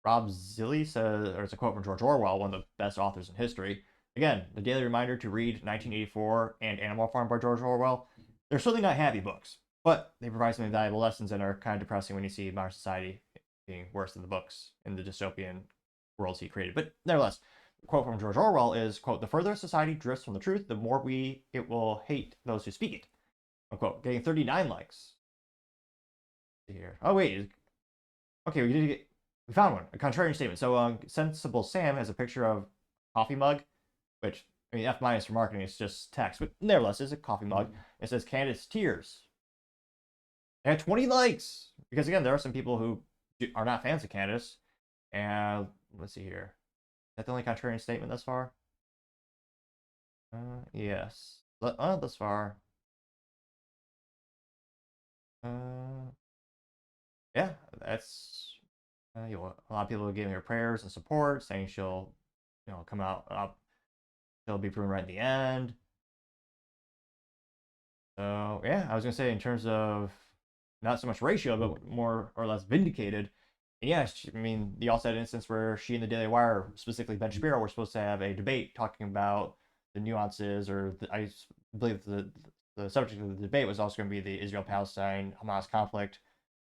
Rob Zilli says, or it's a quote from George Orwell, one of the best authors in history. Again, the daily reminder to read 1984 and Animal Farm by George Orwell. They're certainly not happy books, but they provide some valuable lessons and are kind of depressing when you see modern society being worse than the books in the dystopian worlds he created. But nevertheless, the quote from George Orwell is, quote, the further society drifts from the truth, the more it will hate those who speak it. Unquote. Getting 39 likes. Let's see here. Oh, wait. Okay, we found one. A contrarian statement. So, Sensible Sam has a picture of a coffee mug, which, I mean, F- for marketing is just text, but nevertheless, it's a coffee mug. It says Candace Tears. It had 20 likes. Because, again, there are some people who are not fans of Candace. And let's see here. Is that the only contrarian statement thus far? Yes. Thus far. Yeah, that's A lot of people are giving her prayers and support, saying she'll, come out up. She'll be proven right in the end. So yeah, I was gonna say in terms of not so much ratio, but more or less vindicated. And yeah, I mean, you also had an instance where she and the Daily Wire, specifically Ben Shapiro, were supposed to have a debate talking about the nuances, or I believe the subject of the debate was also going to be the Israel-Palestine Hamas conflict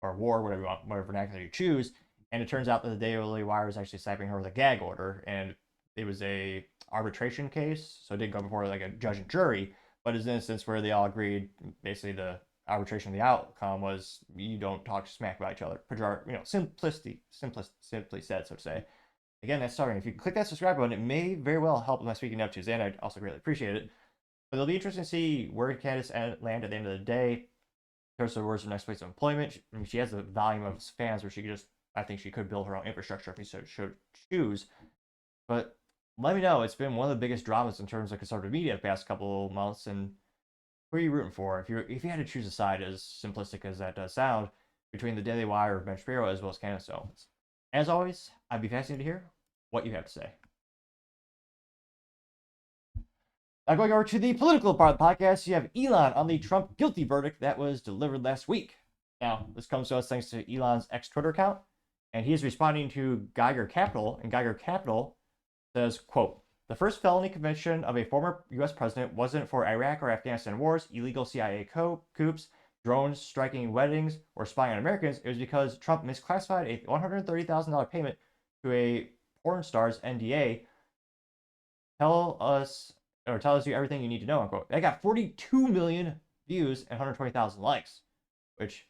or war, whatever you want, whatever vernacular you choose. And it turns out that the Daily Wire was actually slapping her with a gag order, and it was a arbitration case, so it didn't go before like a judge and jury, but it's an instance where they all agreed. Basically, the arbitration, the outcome was you don't talk smack about each other. Simply said, so to say. Again, that's starting. If you click that subscribe button, it may very well help with my speaking up Tuesday, and I'd also greatly appreciate it. But it'll be interesting to see where Candace land at the end of the day. In terms of where's her next place of employment, I mean, she has a volume of fans where she could I think she could build her own infrastructure if she should choose. But let me know. It's been one of the biggest dramas in terms of conservative media the past couple of months, and who are you rooting for? If you had to choose a side, as simplistic as that does sound, between the Daily Wire or Ben Shapiro as well as Candace Owens. As always, I'd be fascinated to hear what you have to say. Now, going over to the political part of the podcast, you have Elon on the Trump guilty verdict that was delivered last week. Now, this comes to us thanks to Elon's ex-Twitter account, and he is responding to Geiger Capital, and Geiger Capital says, quote, "The first felony conviction of a former U.S. president wasn't for Iraq or Afghanistan wars, illegal CIA coups, drones striking weddings, or spying on Americans. It was because Trump misclassified a $130,000 payment to a porn star's NDA. Tell us you everything you need to know," unquote. That got 42 million views and 120,000 likes, which,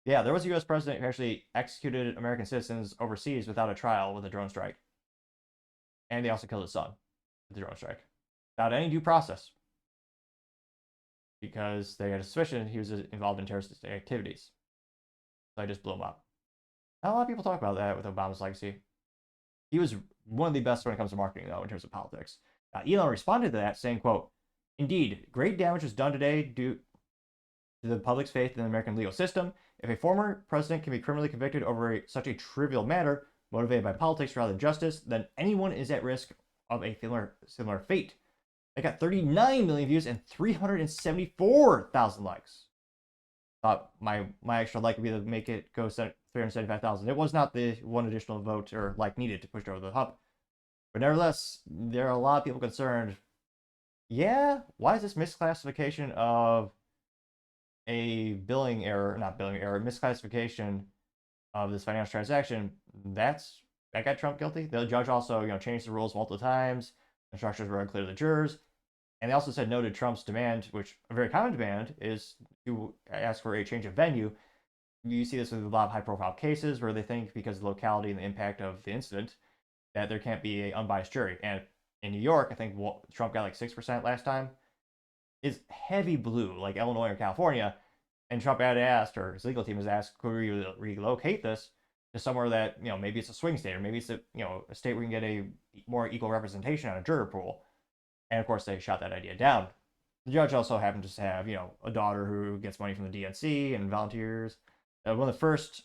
yeah, there was a U.S. president who actually executed American citizens overseas without a trial with a drone strike. And they also killed his son with the drone strike without any due process because they had a suspicion he was involved in terrorist activities. So I just blew him up. Not a lot of people talk about that with Obama's legacy. He was one of the best when it comes to marketing, though, in terms of politics. Elon responded to that saying, quote, "Indeed, great damage was done today due to the public's faith in the American legal system. If a former president can be criminally convicted over such a trivial matter, motivated by politics rather than justice, then anyone is at risk of a similar fate." They got 39 million views and 374,000 likes. Thought my extra like would be to make it go 375,000. It was not the one additional vote or like needed to push it over the hump. But nevertheless, there are a lot of people concerned. Yeah, why is this misclassification of a misclassification of this financial transaction? That got Trump guilty. The judge also, changed the rules multiple times. Instructions were unclear to the jurors. And they also said no to Trump's demand, which a very common demand is to ask for a change of venue. You see this with a lot of high-profile cases where they think because of the locality and the impact of the incident that there can't be an unbiased jury. And in New York, I think Trump got like 6% last time, is heavy blue, like Illinois or California. And Trump had asked, or his legal team has asked, could we relocate this to somewhere that, maybe it's a swing state, or maybe it's a state where you can get a more equal representation on a juror pool. And of course, they shot that idea down. The judge also happened to have, a daughter who gets money from the DNC and volunteers. One of the first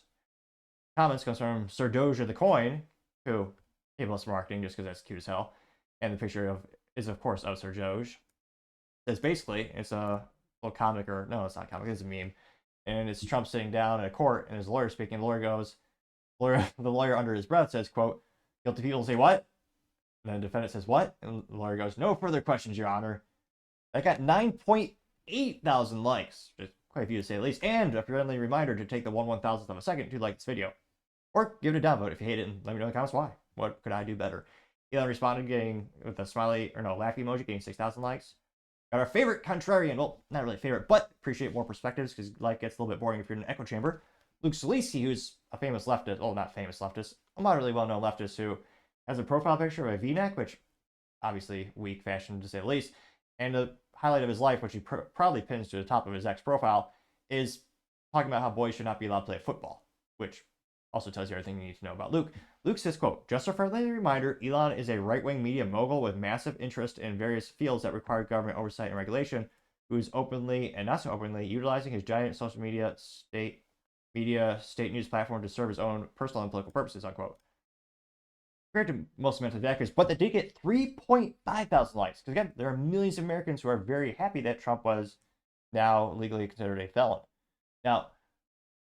comments comes from Sir Doge of the Coin, who gave us marketing just because that's cute as hell. And the picture is, of course, of Sir Doge. It's basically, it's a little comic, or no, it's not comic, it's a meme. And it's Trump sitting down in a court, and his lawyer speaking. The lawyer goes, the lawyer under his breath says, quote, "Guilty people say what?" And then the defendant says, "What?" And the lawyer goes, "No further questions, Your Honor." That got 9.8 thousand likes, just quite a few to say the least, and a friendly reminder to take the 1/1000th of a second to like this video. Or give it a downvote if you hate it, and let me know in the comments why. What could I do better? Elon responded with a smiley, laugh emoji, getting 6,000 likes. Got our favorite contrarian, well, not really favorite, but appreciate more perspectives because life gets a little bit boring if you're in an echo chamber. Luke Salisi, who's a famous leftist, well, not famous leftist, a moderately well-known leftist who has a profile picture of a V-neck, which obviously weak fashion to say the least, and the highlight of his life, which he proudly pins to the top of his ex profile, is talking about how boys should not be allowed to play football, which also tells you everything you need to know about Luke. Luke says, quote, "Just a friendly reminder, Elon is a right-wing media mogul with massive interest in various fields that require government oversight and regulation, who is openly and not so openly utilizing his giant social media media state news platform to serve his own personal and political purposes, unquote. Compared to most mentally attackers, but they did get 3.5 thousand likes. Because again, there are millions of Americans who are very happy that Trump was now legally considered a felon. Now,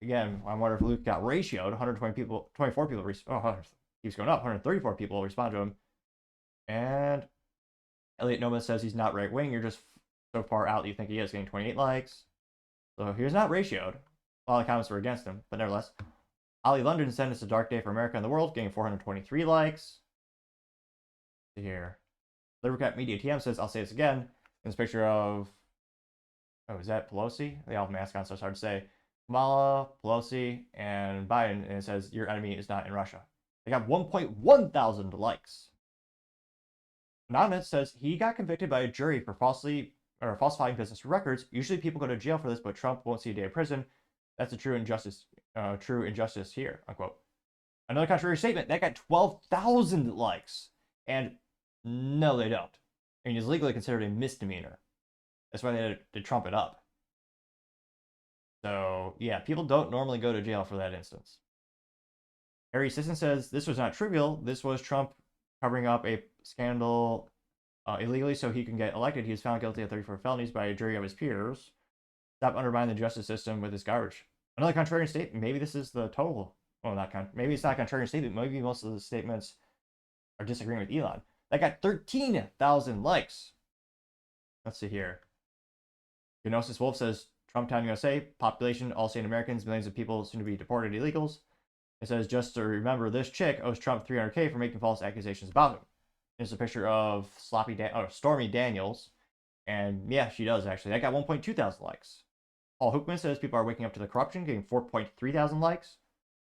again, I wonder if Luke got ratioed. 120 people, 24 people, keeps going up. 134 people respond to him. And Elliot Noma says he's not right wing. You're just so far out that you think he is, getting 28 likes. So he was not ratioed. All the comments were against him, but nevertheless. Ollie London said it's a dark day for America and the world, getting 423 likes. Here. Libercat Media TM says, I'll say this again. In this picture of, oh, is that Pelosi? They all have masks on, so it's hard to say. Kamala, Pelosi, and Biden, and it says, your enemy is not in Russia. They got 1.1 thousand likes. Anonymous says he got convicted by a jury for falsifying business records. Usually people go to jail for this, but Trump won't see a day of prison. That's a true injustice here, unquote. Another contrary statement, that got 12,000 likes. And no, they don't. I mean, it's legally considered a misdemeanor. That's why they had to trump it up. So, yeah, people don't normally go to jail for that instance. Harry Sisson says, this was not trivial. This was Trump covering up a scandal illegally so he can get elected. He was found guilty of 34 felonies by a jury of his peers. Stop undermining the justice system with this garbage. Another contrarian statement. Maybe this is the total. Well, maybe it's not a contrarian statement. Maybe most of the statements are disagreeing with Elon. That got 13,000 likes. Let's see here. Gnosis Wolf says, Trump Town USA, population, all sane Americans, millions of people soon to be deported illegals. It says, just to remember, this chick owes Trump $300K for making false accusations about him. There's a picture of Stormy Daniels. And yeah, she does actually. That got 1.2 thousand likes. Paul Hookman says people are waking up to the corruption, getting 4.3 thousand likes.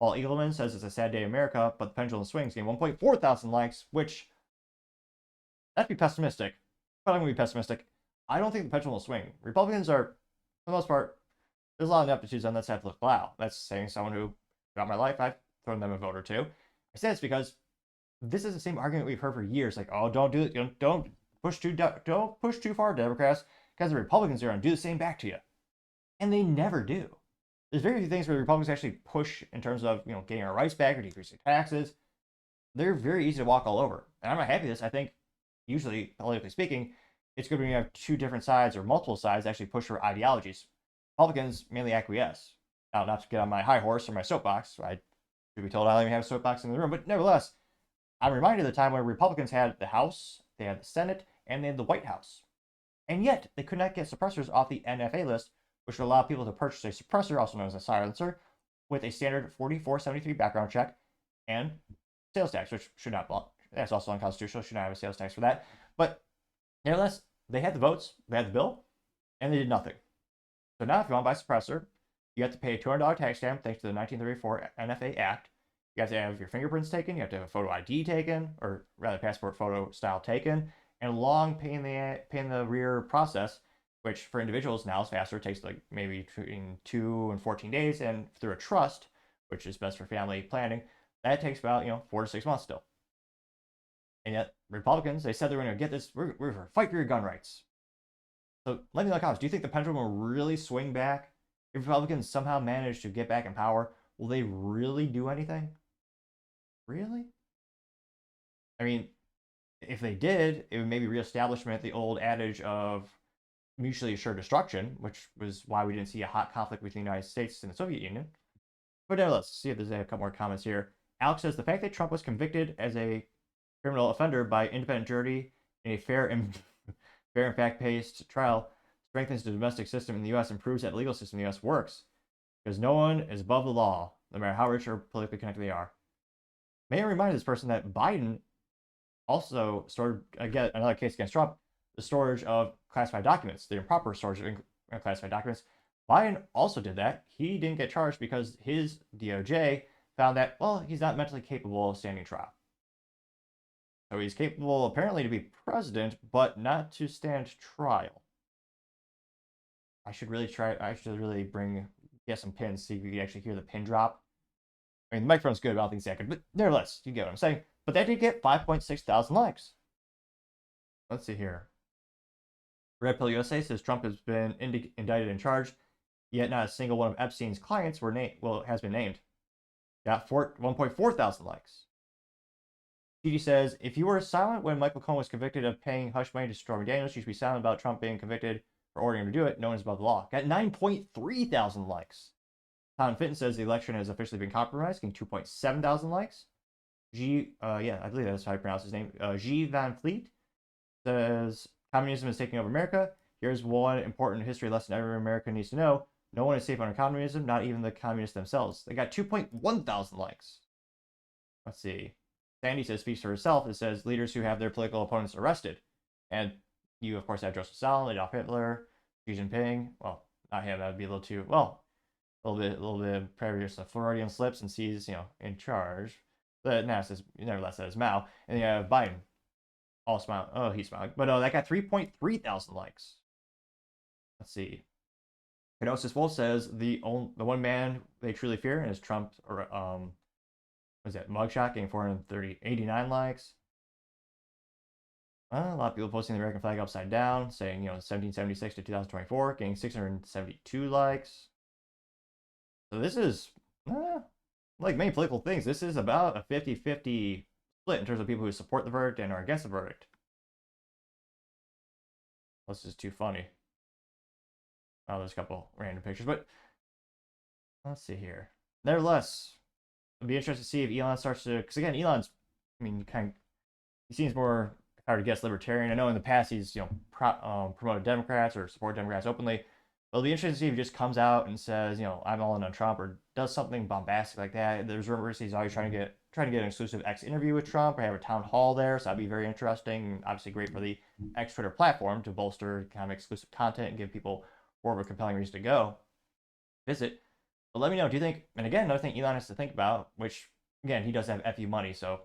Paul Eagleman says it's a sad day in America, but the pendulum swings, getting 1.4 thousand likes, which, that'd be pessimistic. But I'm going to be pessimistic. I don't think the pendulum will swing. Republicans are, for the most part, there's a lot of ineptitudes on that side to allow. That's saying someone who, throughout my life, I've thrown them a vote or two. I say this because this is the same argument we've heard for years. Like, oh, don't do it. Don't push too far, Democrats, because the Republicans are going to do the same back to you. And they never do. There's very few things where the Republicans actually push in terms of, getting our rights back or decreasing taxes. They're very easy to walk all over. And I'm not happy with this. I think, usually, politically speaking, it's good when you have two different sides or multiple sides that actually push for ideologies. Republicans mainly acquiesce. Now, not to get on my high horse or my soapbox. I should be told I don't even have a soapbox in the room. But nevertheless, I'm reminded of the time where Republicans had the House, they had the Senate, and they had the White House. And yet, they could not get suppressors off the NFA list, which would allow people to purchase a suppressor, also known as a silencer, with a standard 4473 background check and sales tax, which should not belong. That's also unconstitutional, should not have a sales tax for that. But nevertheless, they had the votes, they had the bill, and they did nothing. So now if you want to buy a suppressor, you have to pay a $200 tax stamp thanks to the 1934 NFA Act. You have to have your fingerprints taken, you have to have a photo ID taken, or rather passport photo style taken, and a long pain in the rear process, which for individuals now is faster. It takes like maybe between 2 and 14 days, and through a trust, which is best for family planning, that takes about 4 to 6 months still. And yet Republicans, they said they were going to get this. We're going to fight for your gun rights. So let me know in the comments. Do you think the pendulum will really swing back? If Republicans somehow manage to get back in power, will they really do anything? Really? I mean, if they did, it would maybe reestablishment the old adage of mutually assured destruction, which was why we didn't see a hot conflict between the United States and the Soviet Union. But now let's see if there's a couple more comments here. Alex says the fact that Trump was convicted as a criminal offender by independent jury in a fair and fact-based trial strengthens the domestic system in the U.S. and proves that the legal system in the U.S. works, because no one is above the law, no matter how rich or politically connected they are. May I remind this person that Biden also stored, again, another case against Trump, the storage of classified documents, the improper storage of classified documents. Biden also did that. He didn't get charged because his DOJ found that, well, he's not mentally capable of standing trial. So he's capable, apparently, to be president, but not to stand trial. I should really get some pins, see if you can actually hear the pin drop. I mean, the microphone's good, but I don't think it's accurate. But nevertheless, you get what I'm saying. But that did get 5.6 thousand likes. Let's see here. Red Pill USA says Trump has been indicted and charged. yet not a single one of Epstein's clients has been named. Got 1.4 thousand likes. TD says, if you were silent when Michael Cohen was convicted of paying hush money to Stormy Daniels, you should be silent about Trump being convicted for ordering him to do it. No one is above the law. Got 9.3 thousand likes. Tom Fitton says the election has officially been compromised, getting 2.7 thousand likes. I believe that's how I pronounce his name. G. Van Fleet says, communism is taking over America. Here's one important history lesson every American needs to know. No one is safe under communism, not even the communists themselves. They got 2.1 thousand likes. Let's see. Sandy says, speaks for herself. It says, leaders who have their political opponents arrested. And you, of course, have Joseph Stalin, Adolf Hitler, Xi Jinping. Well, not him. That would be a little too, a little bit previous to Floridian slips and sees, in charge. But nevertheless, that is Mao. And then you have Biden. All smile. Oh, he's smiling. But that got 3.3 thousand likes. Let's see. Kenosis Wolf says the one man they truly fear is Trump, or was that mugshot, getting 489 likes. A lot of people posting the American flag upside down, saying 1776 to 2024, getting 672 likes. So this is like many political things. This is about a 50-50 split in terms of people who support the verdict and are against the verdict. This is too funny. Oh, there's a couple random pictures, but let's see here. Nevertheless, it'll be interesting to see if Elon starts to, because again, Elon's, he seems more, if I were to guess, libertarian. I know in the past he's, promoted Democrats or supported Democrats openly. But it'll be interesting to see if he just comes out and says, I'm all in on Trump, or does something bombastic like that. There's rumors he's always trying to get an exclusive X interview with Trump, or have a town hall there. So that'd be very interesting. Obviously great for the X Twitter platform to bolster kind of exclusive content and give people more of a compelling reason to go visit. But let me know, do you think, and again, another thing Elon has to think about, which again, he does have FU money, so it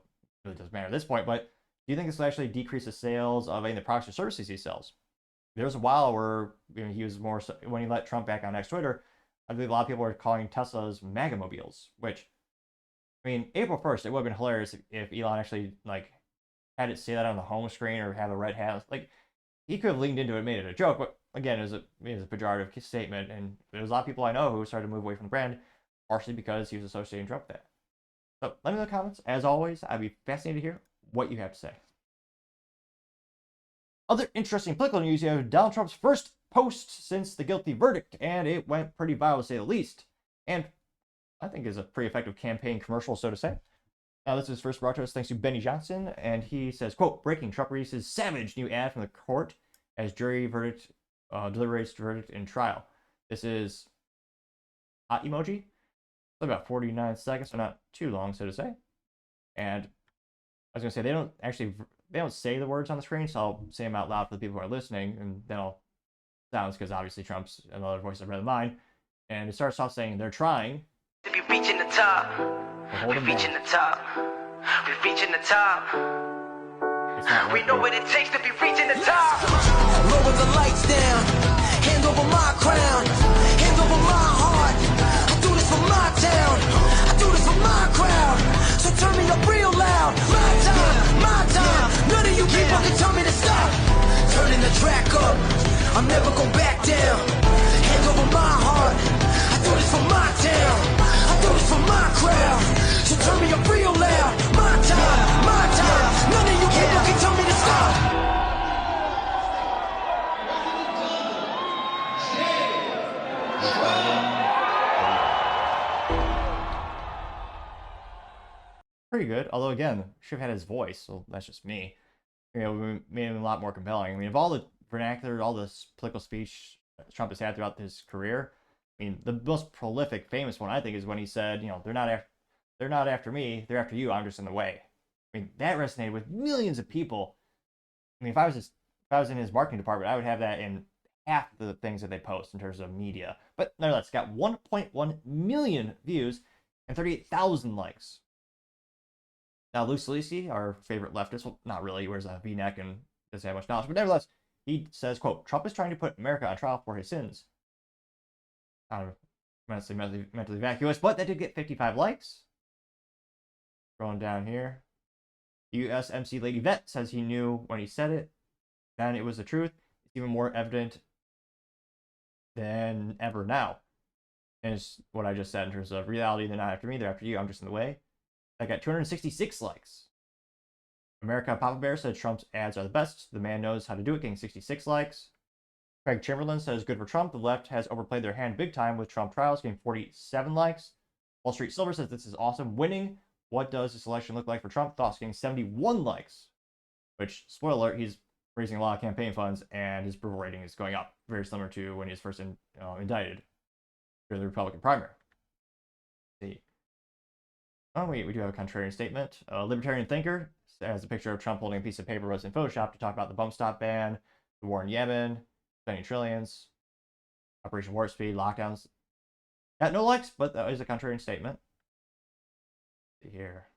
really doesn't matter at this point, but do you think this will actually decrease the sales of any of the products or services he sells? There was a while where he was more, when he let Trump back on X Twitter, I believe a lot of people were calling Tesla's MAGA mobiles, which, April 1st, it would have been hilarious if Elon actually, had it say that on the home screen or have a red hat. He could have leaned into it and made it a joke, but again, it was a pejorative statement, and there was a lot of people I know who started to move away from the brand, partially because he was associating Trump with that. So let me know in the comments. As always, I'd be fascinated to hear what you have to say. Other interesting political news, you have Donald Trump's first post since the guilty verdict, and it went pretty viral to say the least. And I think is a pretty effective campaign commercial, so to say. Now, this is first brought to us thanks to Benny Johnson, and he says, quote, breaking, Trump releases savage new ad from the court as jury verdict deliberates verdict in trial. This is hot emoji. About 49 seconds, so not too long, so to say. And I was going to say, they don't say the words on the screen, so I'll say them out loud for the people who are listening, and then I'll sounds, because obviously Trump's another voice I've read of mine. And it starts off saying, they're trying. We're reaching the top. We're reaching the top. We're reaching the top. We know what it takes to be reaching the top. Lower the lights down. Hand over my crown. Hand over my heart. I do this for my town. I do this for my crowd. So turn me up real loud. My time, my time. None of you people can tell me to stop. Turning the track up. I'll never go back down. Hand over my heart. I do this for my town. I do this for my crowd. So turn me up real loud. My time, my time. None of you people can tell me to stop. Pretty good, although again, should have had his voice, so that's just me. We made him a lot more compelling. Of all the vernacular, all this political speech Trump has had throughout his career, the most prolific, famous one I think is when he said, they're not after me, they're after you. I'm just in the way. That resonated with millions of people. If I was in his marketing department, I would have that in half the things that they post in terms of media. But nevertheless, it got 1.1 million views and 38,000 likes. Now, Lou Scalise, our favorite leftist, well, not really, he wears a V-neck and doesn't have much knowledge, but nevertheless, he says, quote, Trump is trying to put America on trial for his sins. Mentally vacuous, but that did get 55 likes. Scrolling down here. USMC Lady Vet says he knew when he said it, and it was the truth. It's even more evident than ever now. And it's what I just said in terms of reality. They're not after me, they're after you. I'm just in the way. I got 266 likes. America Papa Bear said Trump's ads are the best. The man knows how to do it, getting 66 likes. Craig Chamberlain says good for Trump. The left has overplayed their hand big time with Trump trials, getting 47 likes. Wall Street Silver says this is awesome. Winning. What does this election look like for Trump? Thoughts, getting 71 likes. Which, spoiler alert, he's raising a lot of campaign funds and his approval rating is going up. Very similar to when he was first indicted during the Republican primary. Let's see. Oh, wait, we do have a contrarian statement. A libertarian thinker has a picture of Trump holding a piece of paper was in Photoshop to talk about the bump stop ban, the war in Yemen, spending trillions, Operation Warp Speed, lockdowns. Got no likes, but that is a contrarian statement. Let's see here.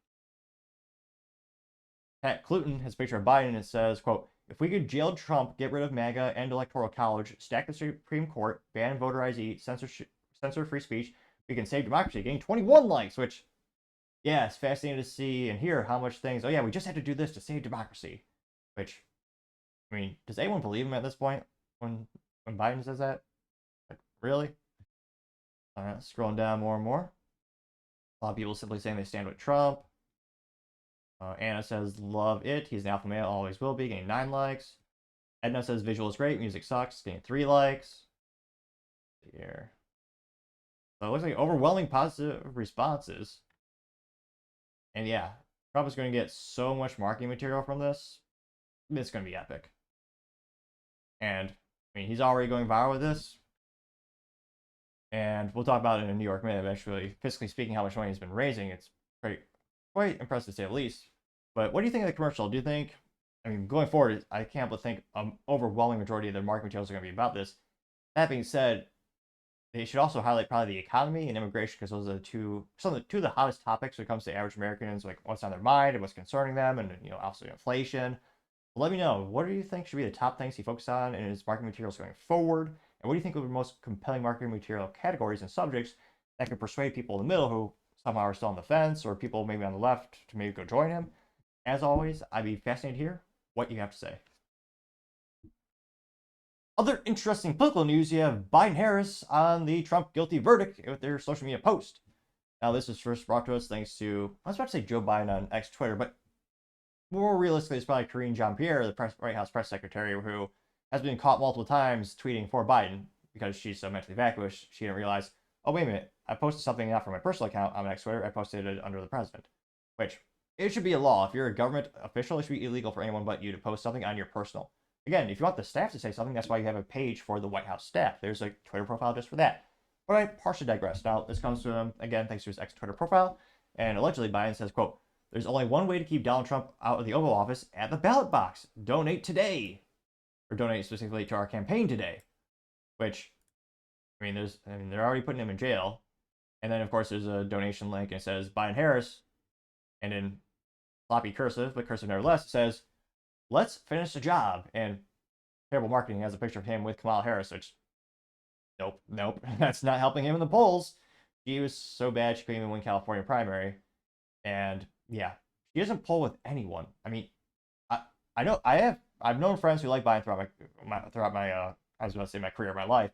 Pat Cluton has a picture of Biden and it says, quote, if we could jail Trump, get rid of MAGA and Electoral College, stack the Supreme Court, ban voter ID, censor free speech, we can save democracy, getting 21 likes, which, yeah, it's fascinating to see and hear how much things, oh yeah, we just had to do this to save democracy. Which, I mean, does anyone believe him at this point when Biden says that? Like, really? All right, scrolling down more and more. A lot of people simply saying they stand with Trump. Anna says, love it. He's an alpha male, always will be, getting 9 likes. Edna says, visual is great, music sucks, getting 3 likes. Here. So it looks like overwhelming positive responses. And yeah, Trump is going to get so much marketing material from this. It's going to be epic. And, I mean, he's already going viral with this. And we'll talk about it in a New York Minute eventually. Fiscally speaking, how much money he's been raising, it's quite impressive to say the least. But what do you think of the commercial? Do you think, I mean, going forward, I can't but think an overwhelming majority of their marketing materials are going to be about this. That being said, they should also highlight probably the economy and immigration because those are two of the hottest topics when it comes to average Americans, like what's on their mind and what's concerning them, and also inflation. Let me know, what do you think should be the top things he focuses on in his marketing materials going forward? And what do you think are the most compelling marketing material categories and subjects that could persuade people in the middle who somehow are still on the fence, or people maybe on the left to maybe go join him? As always, I'd be fascinated to hear what you have to say. Other interesting political news, you have Biden-Harris on the Trump guilty verdict with their social media post. Now, this was first brought to us thanks to, I was about to say Joe Biden on X Twitter, but more realistically, it's probably Karine Jean-Pierre, the White House press secretary, who has been caught multiple times tweeting for Biden because she's so mentally vanquished. She didn't realize, oh, wait a minute, I posted something not from my personal account on X Twitter, I posted it under the president. Which, it should be a law. If you're a government official, it should be illegal for anyone but you to post something on your personal. Again, if you want the staff to say something, that's why you have a page for the White House staff. There's a Twitter profile just for that. But I partially digress. Now, this comes to him, again, thanks to his X Twitter profile. And allegedly, Biden says, quote, there's only one way to keep Donald Trump out of the Oval Office, at the ballot box. Donate today. Or donate specifically to our campaign today. Which, I mean, they're already putting him in jail. And then, of course, there's a donation link and it says Biden-Harris. And in sloppy cursive, but cursive nevertheless, it says, let's finish the job. And terrible marketing has a picture of him with Kamala Harris, which, nope, that's not helping him in the polls. She was so bad she couldn't even win California primary. And yeah, she doesn't poll with anyone. I mean, I know I've known friends who like Biden throughout my I was about to say my career, my life.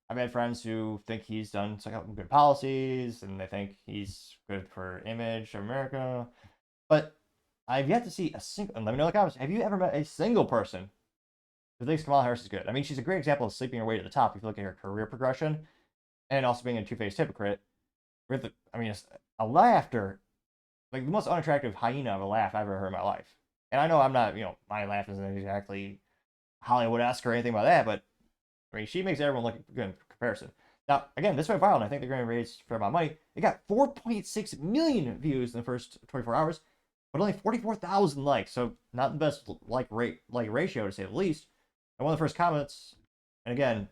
I've had friends who think he's done some good policies and they think he's good for image of America. But I've yet to see a single, and let me know in the comments, have you ever met a single person who thinks Kamala Harris is good? I mean, she's a great example of sleeping her way to the top if you look at her career progression and also being a two-faced hypocrite. A laughter, like the most unattractive hyena of a laugh I've ever heard in my life. And I know I'm not, my laugh isn't exactly Hollywood-esque or anything like that, but I mean, she makes everyone look good in comparison. Now, again, this went viral, and I think they're going to raise a fair amount of money. It got 4.6 million views in the first 24 hours, but only 44,000 likes, so not the best like ratio to say the least. And one of the first comments, and again,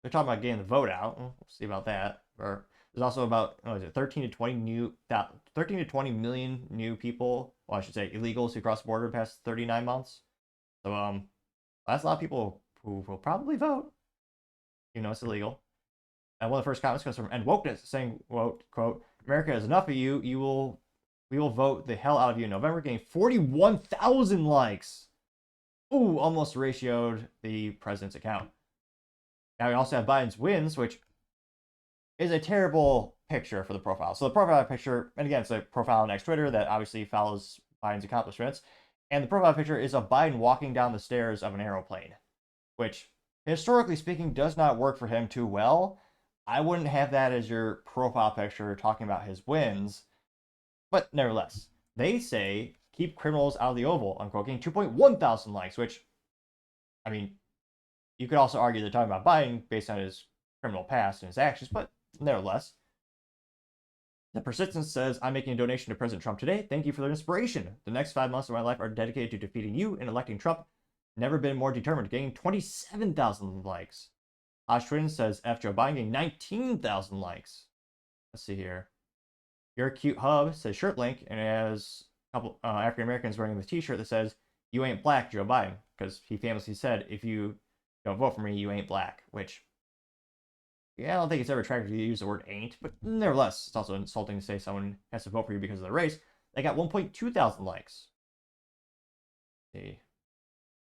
they're talking about getting the vote out. We'll see about that. Or there's also about 13 to 20 million new people. Well, I should say illegals who crossed the border the past 39 months. So that's a lot of people who will probably vote. It's illegal. And one of the first comments comes from End Wokeness saying, quote, America is enough of you. We will vote the hell out of you in November, getting 41,000 likes. Ooh, almost ratioed the president's account. Now we also have Biden's wins, which is a terrible picture for the profile. So the profile picture, and again, it's a profile on X Twitter that obviously follows Biden's accomplishments. And the profile picture is of Biden walking down the stairs of an airplane, which, historically speaking, does not work for him too well. I wouldn't have that as your profile picture talking about his wins. But nevertheless, they say keep criminals out of the Oval, unquote, getting 2.1 thousand likes, which, I mean, you could also argue they're talking about Biden based on his criminal past and his actions, but nevertheless. The Persistence says, I'm making a donation to President Trump today. Thank you for the inspiration. The next 5 months of my life are dedicated to defeating you and electing Trump. Never been more determined. Getting 27,000 likes. Osh Twin says, F Joe Biden getting 19,000 likes. Let's see here. Your Cute Hub says shirt link, and it has a couple African Americans wearing the t-shirt that says, you ain't black, Joe Biden. Because he famously said, if you don't vote for me, you ain't black. Which, yeah, I don't think it's ever attractive to use the word ain't, but nevertheless, it's also insulting to say someone has to vote for you because of their race. They got 1.2 thousand likes. Let's see.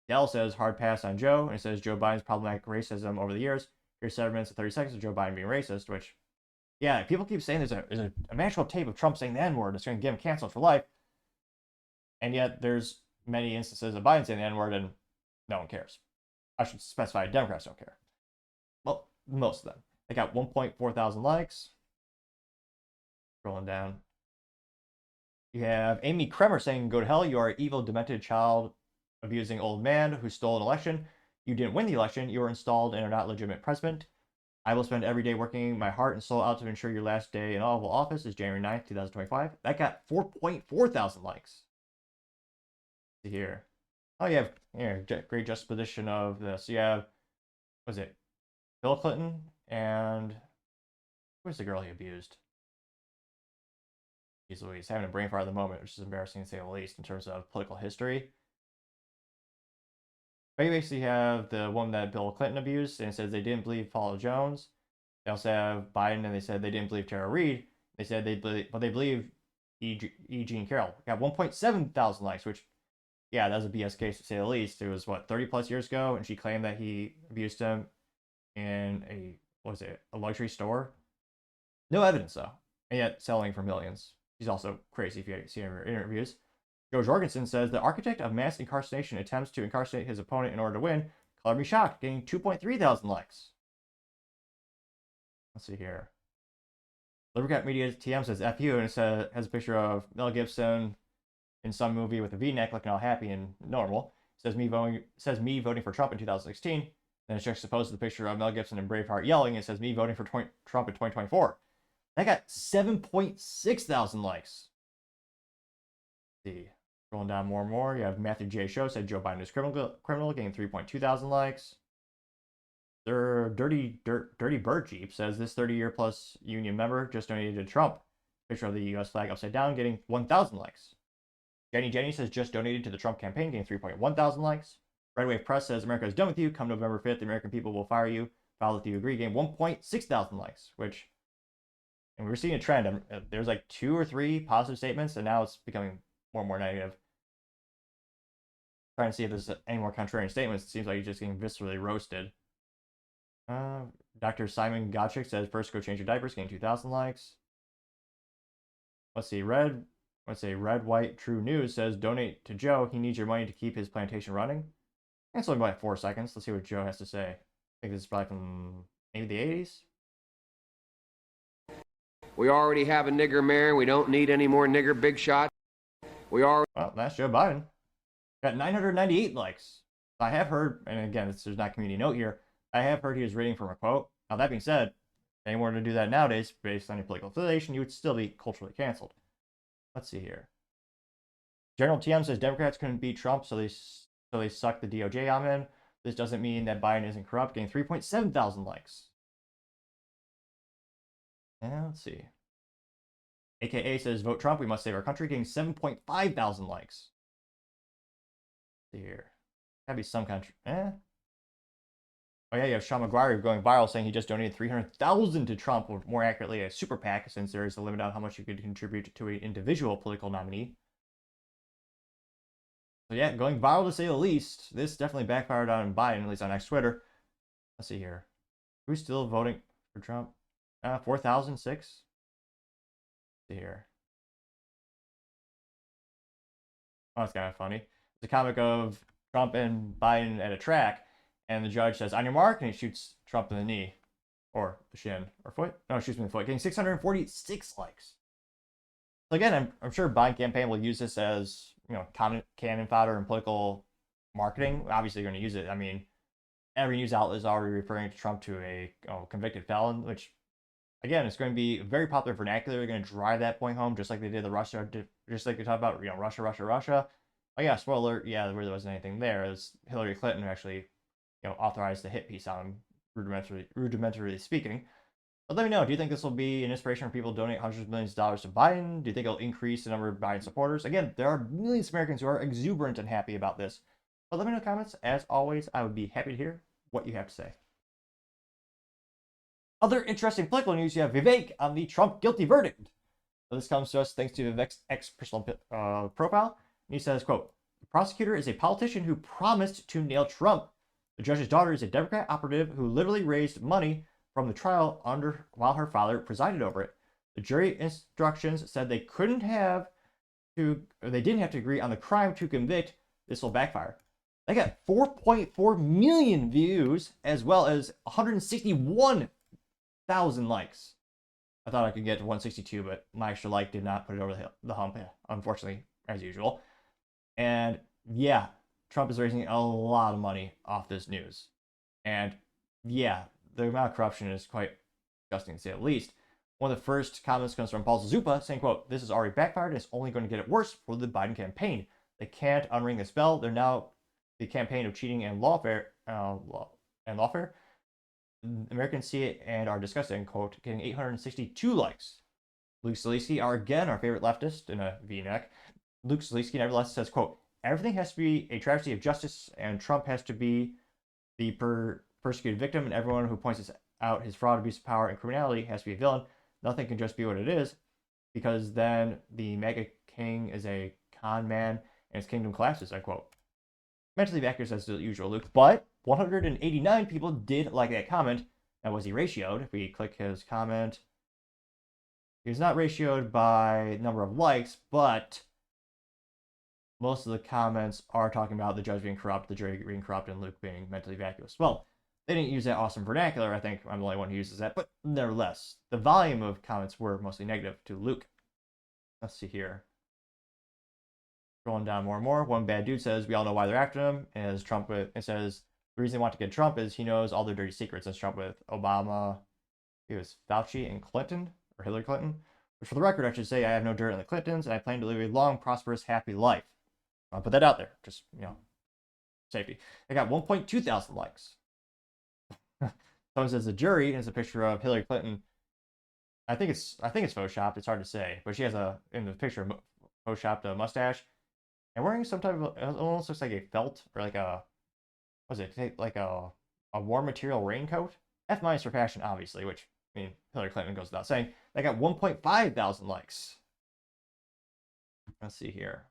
Dell says, hard pass on Joe, and it says Joe Biden's problematic racism over the years. Here's 7 minutes and 30 seconds of Joe Biden being racist, which, yeah, people keep saying there's an actual tape of Trump saying the N-word that's going to get him canceled for life. And yet there's many instances of Biden saying the N-word and no one cares. I should specify Democrats don't care. Well, most of them. They got 1.4 thousand likes. Scrolling down. You have Amy Kremer saying, go to hell, you are an evil, demented child abusing old man who stole an election. You didn't win the election. You were installed and are not legitimate president. I will spend every day working my heart and soul out to ensure your last day in Oval Office is January 9th, 2025. That got 4.4 thousand likes. Let's see here. Oh, you have great juxtaposition of this. You have, what was it, Bill Clinton and who's the girl he abused? He's having a brain fart at the moment, which is embarrassing to say the least in terms of political history. But you basically have the woman that Bill Clinton abused, and it says they didn't believe Paula Jones. They also have Biden, and they said they didn't believe Tara Reid. They said they believe E. Jean Carroll. Got 1.7 thousand likes, which, yeah, that was a BS case to say the least. It was, 30 plus years ago, and she claimed that he abused him in a luxury store. No evidence, though, and yet selling for millions. She's also crazy if you see her interviews. Joe Jorgensen says, the architect of mass incarceration attempts to incarcerate his opponent in order to win. Color me shocked, getting 2.3 thousand likes. Let's see here. Libercat Media TM says, F you, and it has a picture of Mel Gibson in some movie with a V-neck looking all happy and normal. It says me voting for Trump in 2016. Then it's juxtaposed to the picture of Mel Gibson and Braveheart yelling. It says me voting for Trump in 2024. That got 7.6 thousand likes. Let's see. Scrolling down more and more, you have Matthew J. Show said Joe Biden is criminal, getting 3.2 thousand likes. Their Dirty Bird Jeep says this 30-year plus union member just donated to Trump. Picture of the U.S. flag upside down, getting 1,000 likes. Jenny says just donated to the Trump campaign, getting 3.1 thousand likes. Red Wave Press says America is done with you. Come November 5th, the American people will fire you. File if you agree, getting 1.6 thousand likes, which, and we're seeing a trend. There's like 2 or 3 positive statements, and now it's becoming more and more negative. Trying to see if there's any more contrarian statements. It seems like he's just getting viscerally roasted. Dr. Simon Gotchick says, first go change your diapers, getting 2,000 likes. Let's see, Red White True News says, donate to Joe. He needs your money to keep his plantation running. And it's only about 4 seconds. Let's see what Joe has to say. I think this is probably from maybe the 80s. We already have a nigger mayor. We don't need any more nigger big shot. Well, that's Joe Biden. Got 998 likes. I have heard, and again, there's not a community note here, I have heard he was reading from a quote. Now, that being said, if anyone were to do that nowadays, based on your political affiliation, you would still be culturally canceled. Let's see here. General TM says Democrats couldn't beat Trump, so they sucked the DOJ on him. This doesn't mean that Biden isn't corrupt, getting 3.7 thousand likes. And let's see. AKA says, vote Trump, we must save our country, getting 7.5 thousand likes. Let's see here. Gotta be some country. Oh yeah, you have Sean McGuire going viral saying he just donated 300,000 to Trump, or more accurately, a super PAC, since there is a limit on how much you could contribute to an individual political nominee. So yeah, going viral to say the least. This definitely backfired on Biden, at least on X Twitter. Let's see here. Who's still voting for Trump? 4,006. See here. Oh, that's kind of funny. It's a comic of Trump and Biden at a track, and the judge says, "On your mark," and he shoots Trump in the knee, or the shin, or foot. No, shoots him in the foot, getting 646 likes. So again, I'm sure Biden campaign will use this as, you know, cannon fodder and political marketing. Obviously, you're going to use it. I mean, every news outlet is already referring to Trump to a convicted felon, which, again, it's going to be very popular vernacular. They're going to drive that point home, just like they did the Russia, just like they talk about, you know, Russia, Russia, Russia. Oh yeah, spoiler alert, yeah, there really wasn't anything there. It was Hillary Clinton who actually, you know, authorized the hit piece on him, rudimentarily speaking. But let me know, do you think this will be an inspiration for people to donate hundreds of millions of dollars to Biden? Do you think it'll increase the number of Biden supporters? Again, there are millions of Americans who are exuberant and happy about this. But let me know in the comments. As always, I would be happy to hear what you have to say. Other interesting political news, you have Vivek on the Trump guilty verdict. So this comes to us thanks to Vivek's ex-personal profile. And he says, quote, "The prosecutor is a politician who promised to nail Trump. The judge's daughter is a Democrat operative who literally raised money from the trial while her father presided over it. The jury instructions said they didn't have to agree on the crime to convict. This will backfire." They got 4.4 million views as well as 161,000 likes. I thought I could get to 162, but my extra like did not put it over the hump, unfortunately, as usual. And yeah, Trump is raising a lot of money off this news. And yeah, the amount of corruption is quite disgusting to say the least. One of the first comments comes from Paul Zupa saying, quote, "This has already backfired and it's only going to get it worse for the Biden campaign. They can't unring this bell. They're now the campaign of cheating and lawfare. Americans see it and are disgusted," quote, getting 862 likes. Luke Zaleski, our favorite leftist in a V-neck. Luke Zaleski nevertheless says, quote, "Everything has to be a travesty of justice and Trump has to be the persecuted victim, and everyone who points out his fraud, abuse of power, and criminality has to be a villain. Nothing can just be what it is, because then the mega king is a con man and his kingdom collapses," unquote. Mentally backwards as the usual, Luke, but 189 people did like that comment. Now, was he ratioed? If we click his comment, he was not ratioed by number of likes, but most of the comments are talking about the judge being corrupt, the jury being corrupt, and Luke being mentally vacuous. Well, they didn't use that awesome vernacular. I think I'm the only one who uses that, but nevertheless, the volume of comments were mostly negative to Luke. Let's see here. Going down more and more, one bad dude says, "We all know why they're after him." As Trump, it says, "The reason they want to get Trump is he knows all their dirty secrets." As Trump with Obama, it was Fauci and Clinton, or Hillary Clinton. Which, for the record, I should say I have no dirt on the Clintons, and I plan to live a long, prosperous, happy life. I'll put that out there, just, you know, safety. I got 1.2 thousand likes. Someone says the jury is a picture of Hillary Clinton. I think it's photoshopped. It's hard to say, but she has in the picture photoshopped a mustache and wearing some type of, it almost looks like a felt or like a, what is it, like a warm material raincoat. F- for fashion, obviously, which, I mean, Hillary Clinton goes without saying. They got 1.5 thousand likes. Let's see here.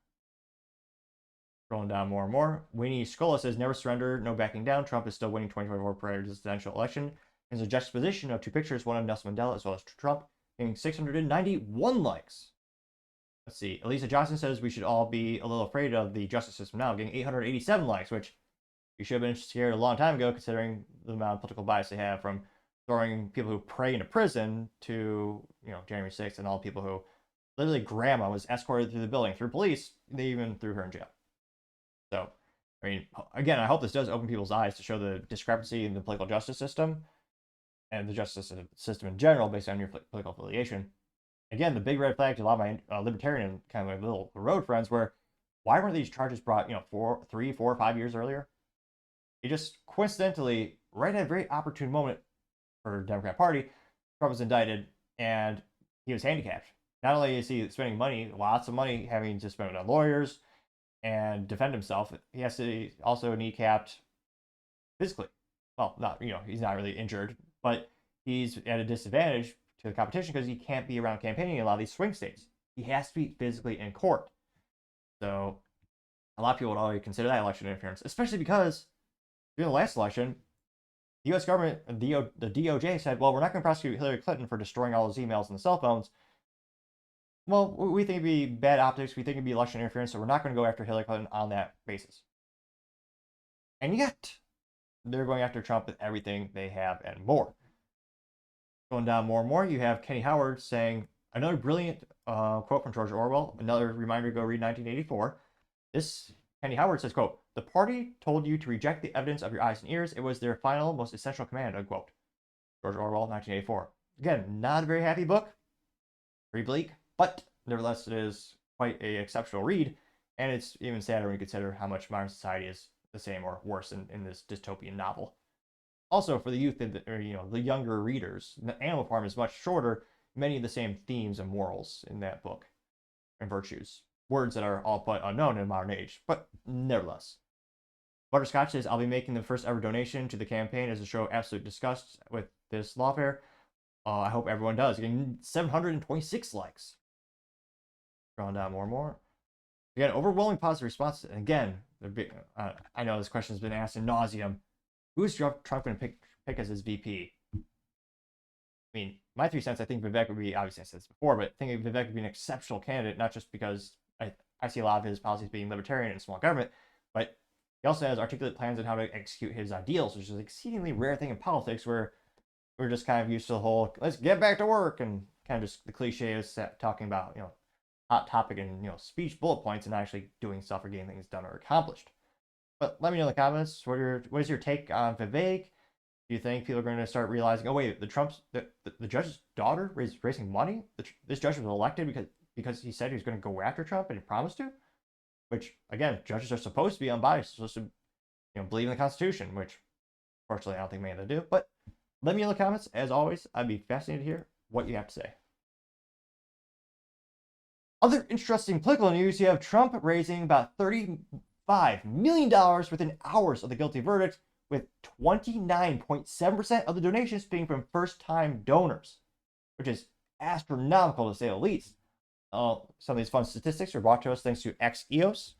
Scrolling down more and more. Winnie Scola says, "Never surrender, no backing down. Trump is still winning 2024 presidential election." There's a juxtaposition of two pictures, one of Nelson Mandela as well as Trump, getting 691 likes. Let's see. Elisa Johnson says, "We should all be a little afraid of the justice system now," getting 887 likes, which you should have been scared a long time ago, considering the amount of political bias they have, from throwing people who pray into prison to, you know, January 6th, and all the people who literally grandma was escorted through the building through police. They even threw her in jail. So, I mean, again, I hope this does open people's eyes to show the discrepancy in the political justice system and the justice system in general based on your political affiliation. Again, the big red flag to a lot of my libertarian kind of little road friends were, why weren't these charges brought, you know, 3, 4, 5 years earlier? It just coincidentally, right at a very opportune moment for the Democrat Party, Trump was indicted and he was handicapped. Not only is he spending money, lots of money, having to spend on lawyers and defend himself, he has to also kneecapped physically. Well, not, you know, he's not really injured, but he's at a disadvantage to the competition because he can't be around campaigning in a lot of these swing states. He has to be physically in court. So a lot of people would already consider that election interference, especially because during the last election, the U.S. government, the DOJ said, well, we're not going to prosecute Hillary Clinton for destroying all those emails and the cell phones. Well, we think it'd be bad optics. We think it'd be election interference, so we're not going to go after Hillary Clinton on that basis. And yet, they're going after Trump with everything they have and more. Going down more and more, you have Kenny Howard saying another brilliant quote from George Orwell, another reminder to go read 1984. This Kenny Howard says, quote, "The party told you to reject the evidence of your eyes and ears. It was their final, most essential command," unquote. George Orwell, 1984. Again, not a very happy book. Pretty bleak, but nevertheless, it is quite an exceptional read. And it's even sadder when you consider how much modern society is the same or worse in this dystopian novel. Also, for the youth, or the younger readers, the Animal Farm is much shorter. Many of the same themes and morals in that book and virtues. Words that are all but unknown in modern age, but nevertheless. Butterscotch says, "I'll be making the first ever donation to the campaign as a show of absolute disgust with this lawfare. I hope everyone does." Getting 726 likes. Going down more and more. Again, overwhelming positive response. And again, I know this question has been asked in nauseum. Who is Trump going to pick as his VP? I mean, my 3 cents, I think Vivek would be, obviously I said this before, but I think Vivek would be an exceptional candidate, not just because I see a lot of his policies being libertarian and small government, but he also has articulate plans on how to execute his ideals, which is an exceedingly rare thing in politics where we're just kind of used to the whole, let's get back to work, and kind of just the cliche is talking about, hot topic and, speech bullet points and not actually doing stuff or getting things done or accomplished. But let me know in the comments, what is your take on Vivek? Do you think people are going to start realizing, oh wait, the judge's daughter raising money? This judge was elected because he said he was going to go after Trump and he promised to? Which, again, judges are supposed to be unbiased, supposed to believe in the Constitution, which fortunately I don't think many of them do. But let me know in the comments. As always, I'd be fascinated to hear what you have to say. Other interesting political news, you have Trump raising about $35 million within hours of the guilty verdict, with 29.7% of the donations being from first-time donors, which is astronomical to say the least. Some of these fun statistics are brought to us thanks to XEOS,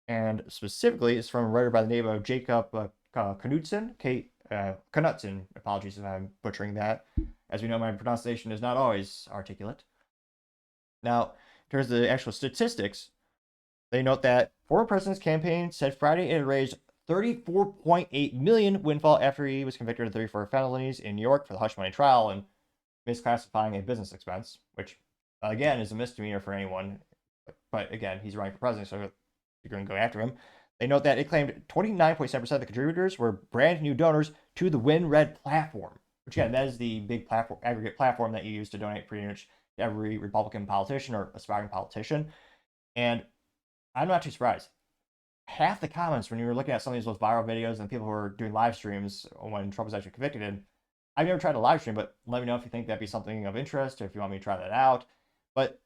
and specifically it's from a writer by the name of Jacob Knudsen, Knudsen, apologies if I'm butchering that. As we know, my pronunciation is not always articulate. Now, in terms of the actual statistics, they note that former president's campaign said Friday it had raised $34.8 million windfall after he was convicted of 34 felonies in New York for the hush money trial and misclassifying a business expense, which again is a misdemeanor for anyone. But again, he's running for president, so you're going to go after him. They note that it claimed 29.7% of the contributors were brand new donors to the WinRed platform, which again, that is the big platform, aggregate platform that you use to donate pretty much to every Republican politician or aspiring politician. And I'm not too surprised. Half the comments when you were looking at some of these most viral videos and people who were doing live streams when Trump was actually convicted, and I've never tried a live stream, but let me know if you think that'd be something of interest or if you want me to try that out. But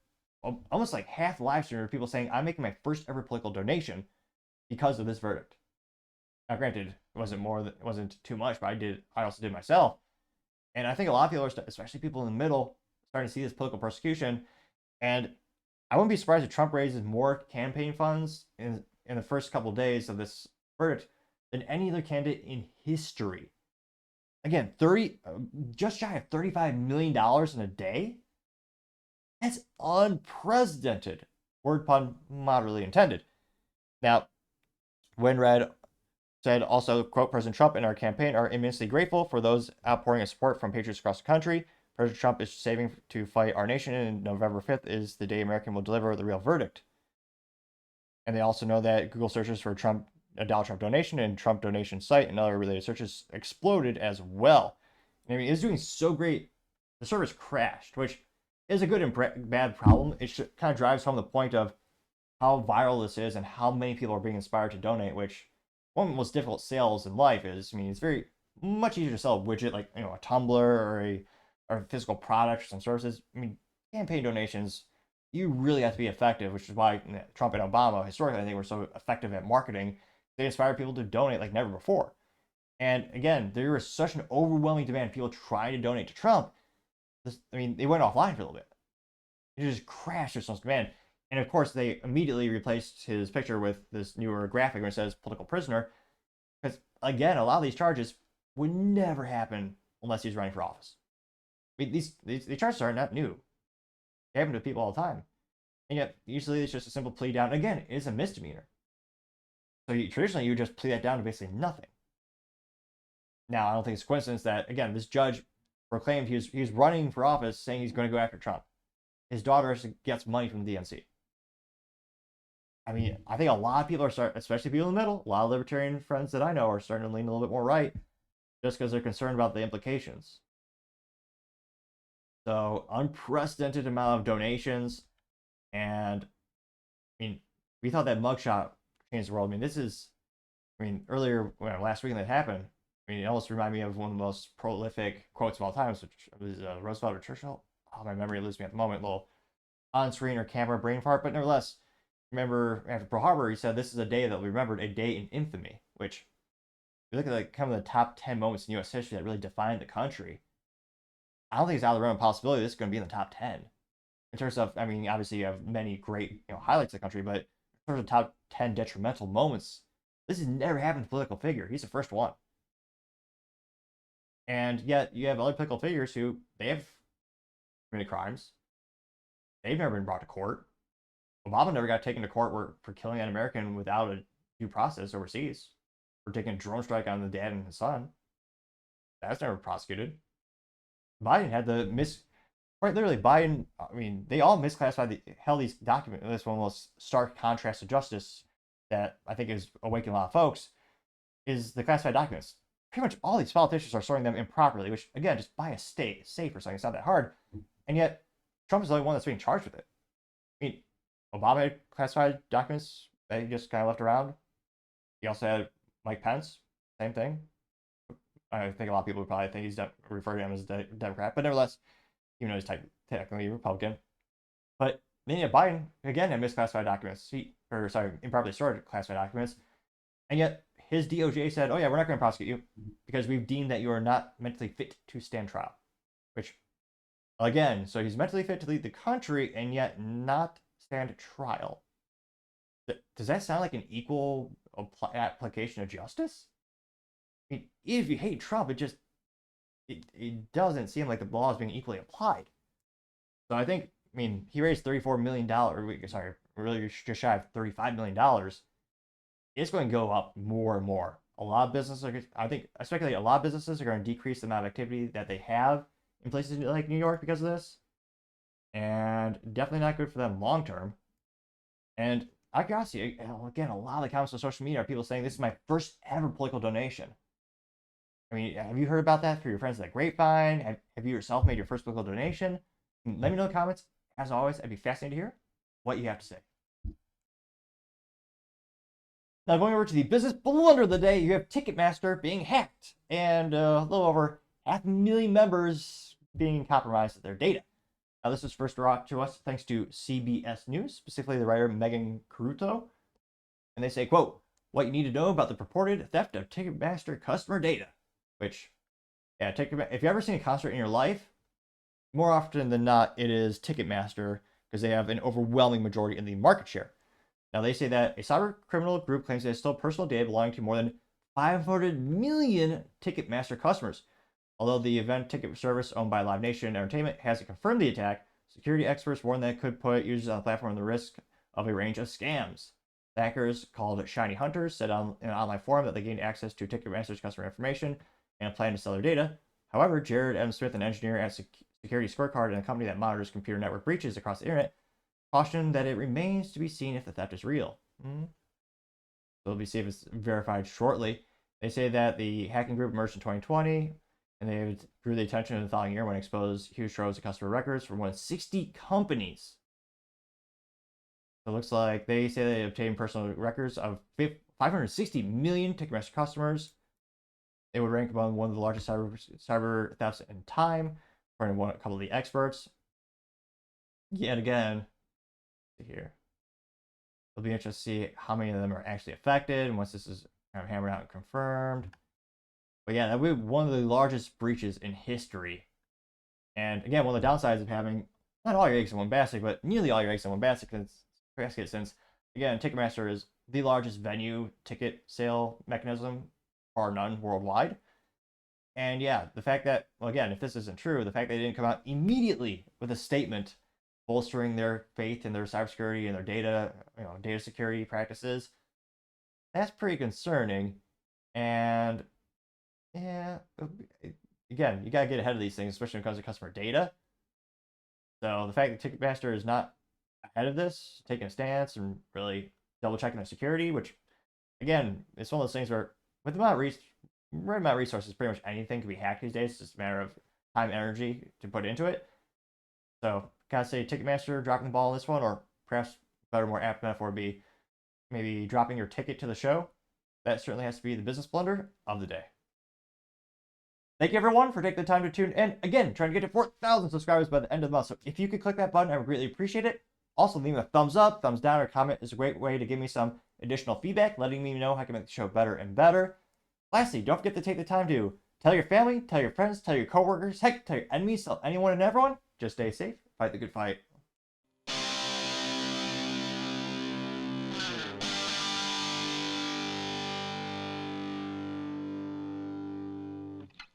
almost like half the live stream are people saying, I'm making my first ever political donation because of this verdict. Now, granted, it wasn't too much, but I also did myself. And I think a lot of people are, especially people in the middle, starting to see this political persecution. And I wouldn't be surprised if Trump raises more campaign funds in the first couple of days of this verdict than any other candidate in history. Again, just shy of $35 million in a day? That's unprecedented. Word pun moderately intended. Now, WinRed said also, quote, President Trump and our campaign are immensely grateful for those outpouring of support from patriots across the country. President Trump is saving to fight our nation, and November 5th is the day American will deliver the real verdict. And they also know that Google searches for a Donald Trump donation and Trump donation site and other related searches exploded as well. I mean, it's doing so great. The service crashed, which is a good and bad problem. It kind of drives home the point of how viral this is and how many people are being inspired to donate, which one of the most difficult sales in life is, I mean, it's very much easier to sell a widget like, a Tumblr or a physical product or some services. I mean, campaign donations, you really have to be effective, which is why Trump and Obama, historically, I think, were so effective at marketing. They inspired people to donate like never before. And again, there was such an overwhelming demand, people trying to donate to Trump. They went offline for a little bit. It just crashed with so much demand. And of course, they immediately replaced his picture with this newer graphic where it says political prisoner. Because again, a lot of these charges, would never happen unless he's running for office. I mean, these charges are not new. They happen to people all the time. And yet, usually it's just a simple plea down. Again, it's a misdemeanor. So traditionally, you just plea that down to basically nothing. Now, I don't think it's a coincidence that, again, this judge proclaimed he was running for office saying he's going to go after Trump. His daughter gets money from the DNC. I mean, I think a lot of people are especially people in the middle, a lot of libertarian friends that I know are starting to lean a little bit more right just because they're concerned about the implications. So, unprecedented amount of donations. And, I mean, we thought that mugshot changed the world. I mean, earlier, last week when that happened, I mean, it almost reminded me of one of the most prolific quotes of all time, which was Roosevelt or Churchill. Oh, my memory loses me at the moment. A little on-screen or camera brain fart. But nevertheless, remember after Pearl Harbor, he said, this is a day that we remembered, a day in infamy, which, if you look at like kind of the top 10 moments in U.S. history that really defined the country, I don't think it's out of the realm of possibility this is going to be in the top 10. In terms of, I mean, obviously you have many great highlights of the country, but in terms of top 10 detrimental moments, this has never happened to a political figure. He's the first one. And yet you have other political figures who they have committed crimes. They've never been brought to court. Obama never got taken to court for killing an American without a due process overseas, for taking a drone strike on the dad and his son. That's never prosecuted. Biden had quite literally, Biden, I mean, they all misclassified these documents. This one most stark contrast to justice that I think is awakening a lot of folks is the classified documents. Pretty much all these politicians are sorting them improperly, which, again, just by a state, safe or something, it's not that hard. And yet, Trump is the only one that's being charged with it. I mean, Obama had classified documents that he just kind of left around. He also had Mike Pence, same thing. I think a lot of people would probably think he's refer to him as a Democrat, but nevertheless, even though he's technically Republican. But then you have Biden, again, had misclassified documents. Improperly stored classified documents. And yet, his DOJ said, oh yeah, we're not going to prosecute you because we've deemed that you are not mentally fit to stand trial. Which, again, so he's mentally fit to lead the country and yet not stand trial. Does that sound like an equal application of justice? I mean, if you hate Trump, it doesn't seem like the law is being equally applied. So I think, I mean, he raised $34 million, really just shy of $35 million. It's going to go up more and more. A lot of businesses, I speculate a lot of businesses are going to decrease the amount of activity that they have in places like New York because of this. And definitely not good for them long term. And I gotta see, again, a lot of the comments on social media are people saying this is my first ever political donation. I mean, have you heard about that for your friends at the Grapevine? Have you yourself made your first political donation? Let me know in the comments. As always, I'd be fascinated to hear what you have to say. Now, going over to the business blunder of the day, you have Ticketmaster being hacked and a little over 500,000 members being compromised with their data. Now, this was first brought to us thanks to CBS News, specifically the writer Megan Caruto. And they say, quote, what you need to know about the purported theft of Ticketmaster customer data. Which, yeah, if you've ever seen a concert in your life, more often than not, it is Ticketmaster because they have an overwhelming majority in the market share. Now, they say that a cyber criminal group claims they stole personal data belonging to more than 500 million Ticketmaster customers. Although the event ticket service owned by Live Nation Entertainment hasn't confirmed the attack, security experts warn that it could put users on the platform at the risk of a range of scams. The hackers, called Shiny Hunters, said on an online forum that they gained access to Ticketmaster's customer information and plan to sell their data. However, Jared M. Smith, an engineer at Security Scorecard and a company that monitors computer network breaches across the internet, cautioned that it remains to be seen if the theft is real. So we'll be see if it's verified shortly. They say that the hacking group emerged in 2020, and they drew the attention of the following year when exposed huge troves of customer records from more than 60 companies. So it looks like they say they obtained personal records of 560 million Ticketmaster customers. It would rank among one of the largest cyber thefts in time, according to a couple of the experts. Yet again, here, it'll be interesting to see how many of them are actually affected, and once this is kind of hammered out and confirmed. But yeah, that would be one of the largest breaches in history. And again, one of the downsides of having not all your eggs in one basket, but nearly all your eggs in one basket, since again, Ticketmaster is the largest venue ticket sale mechanism, bar none, worldwide. And yeah, the fact that, well, again, if this isn't true, the fact they didn't come out immediately with a statement bolstering their faith in their cybersecurity and their data, data security practices, that's pretty concerning. And yeah, again, you gotta get ahead of these things, especially when it comes to customer data. So the fact that Ticketmaster is not ahead of this, taking a stance and really double checking their security, which again, it's one of those things where with the amount of resources, pretty much anything can be hacked these days. It's just a matter of time, energy to put into it. So gotta say Ticketmaster dropping the ball on this one, or perhaps better, more apt metaphor would be maybe dropping your ticket to the show. That certainly has to be the business blunder of the day. Thank you everyone for taking the time to tune in. Again, trying to get to 4,000 subscribers by the end of the month. So if you could click that button, I would greatly appreciate it. Also, leave me a thumbs up, thumbs down, or comment is a great way to give me some additional feedback, letting me know how I can make the show better and better. Lastly, don't forget to take the time to tell your family, tell your friends, tell your coworkers, heck, tell your enemies, tell anyone and everyone. Just stay safe, fight the good fight.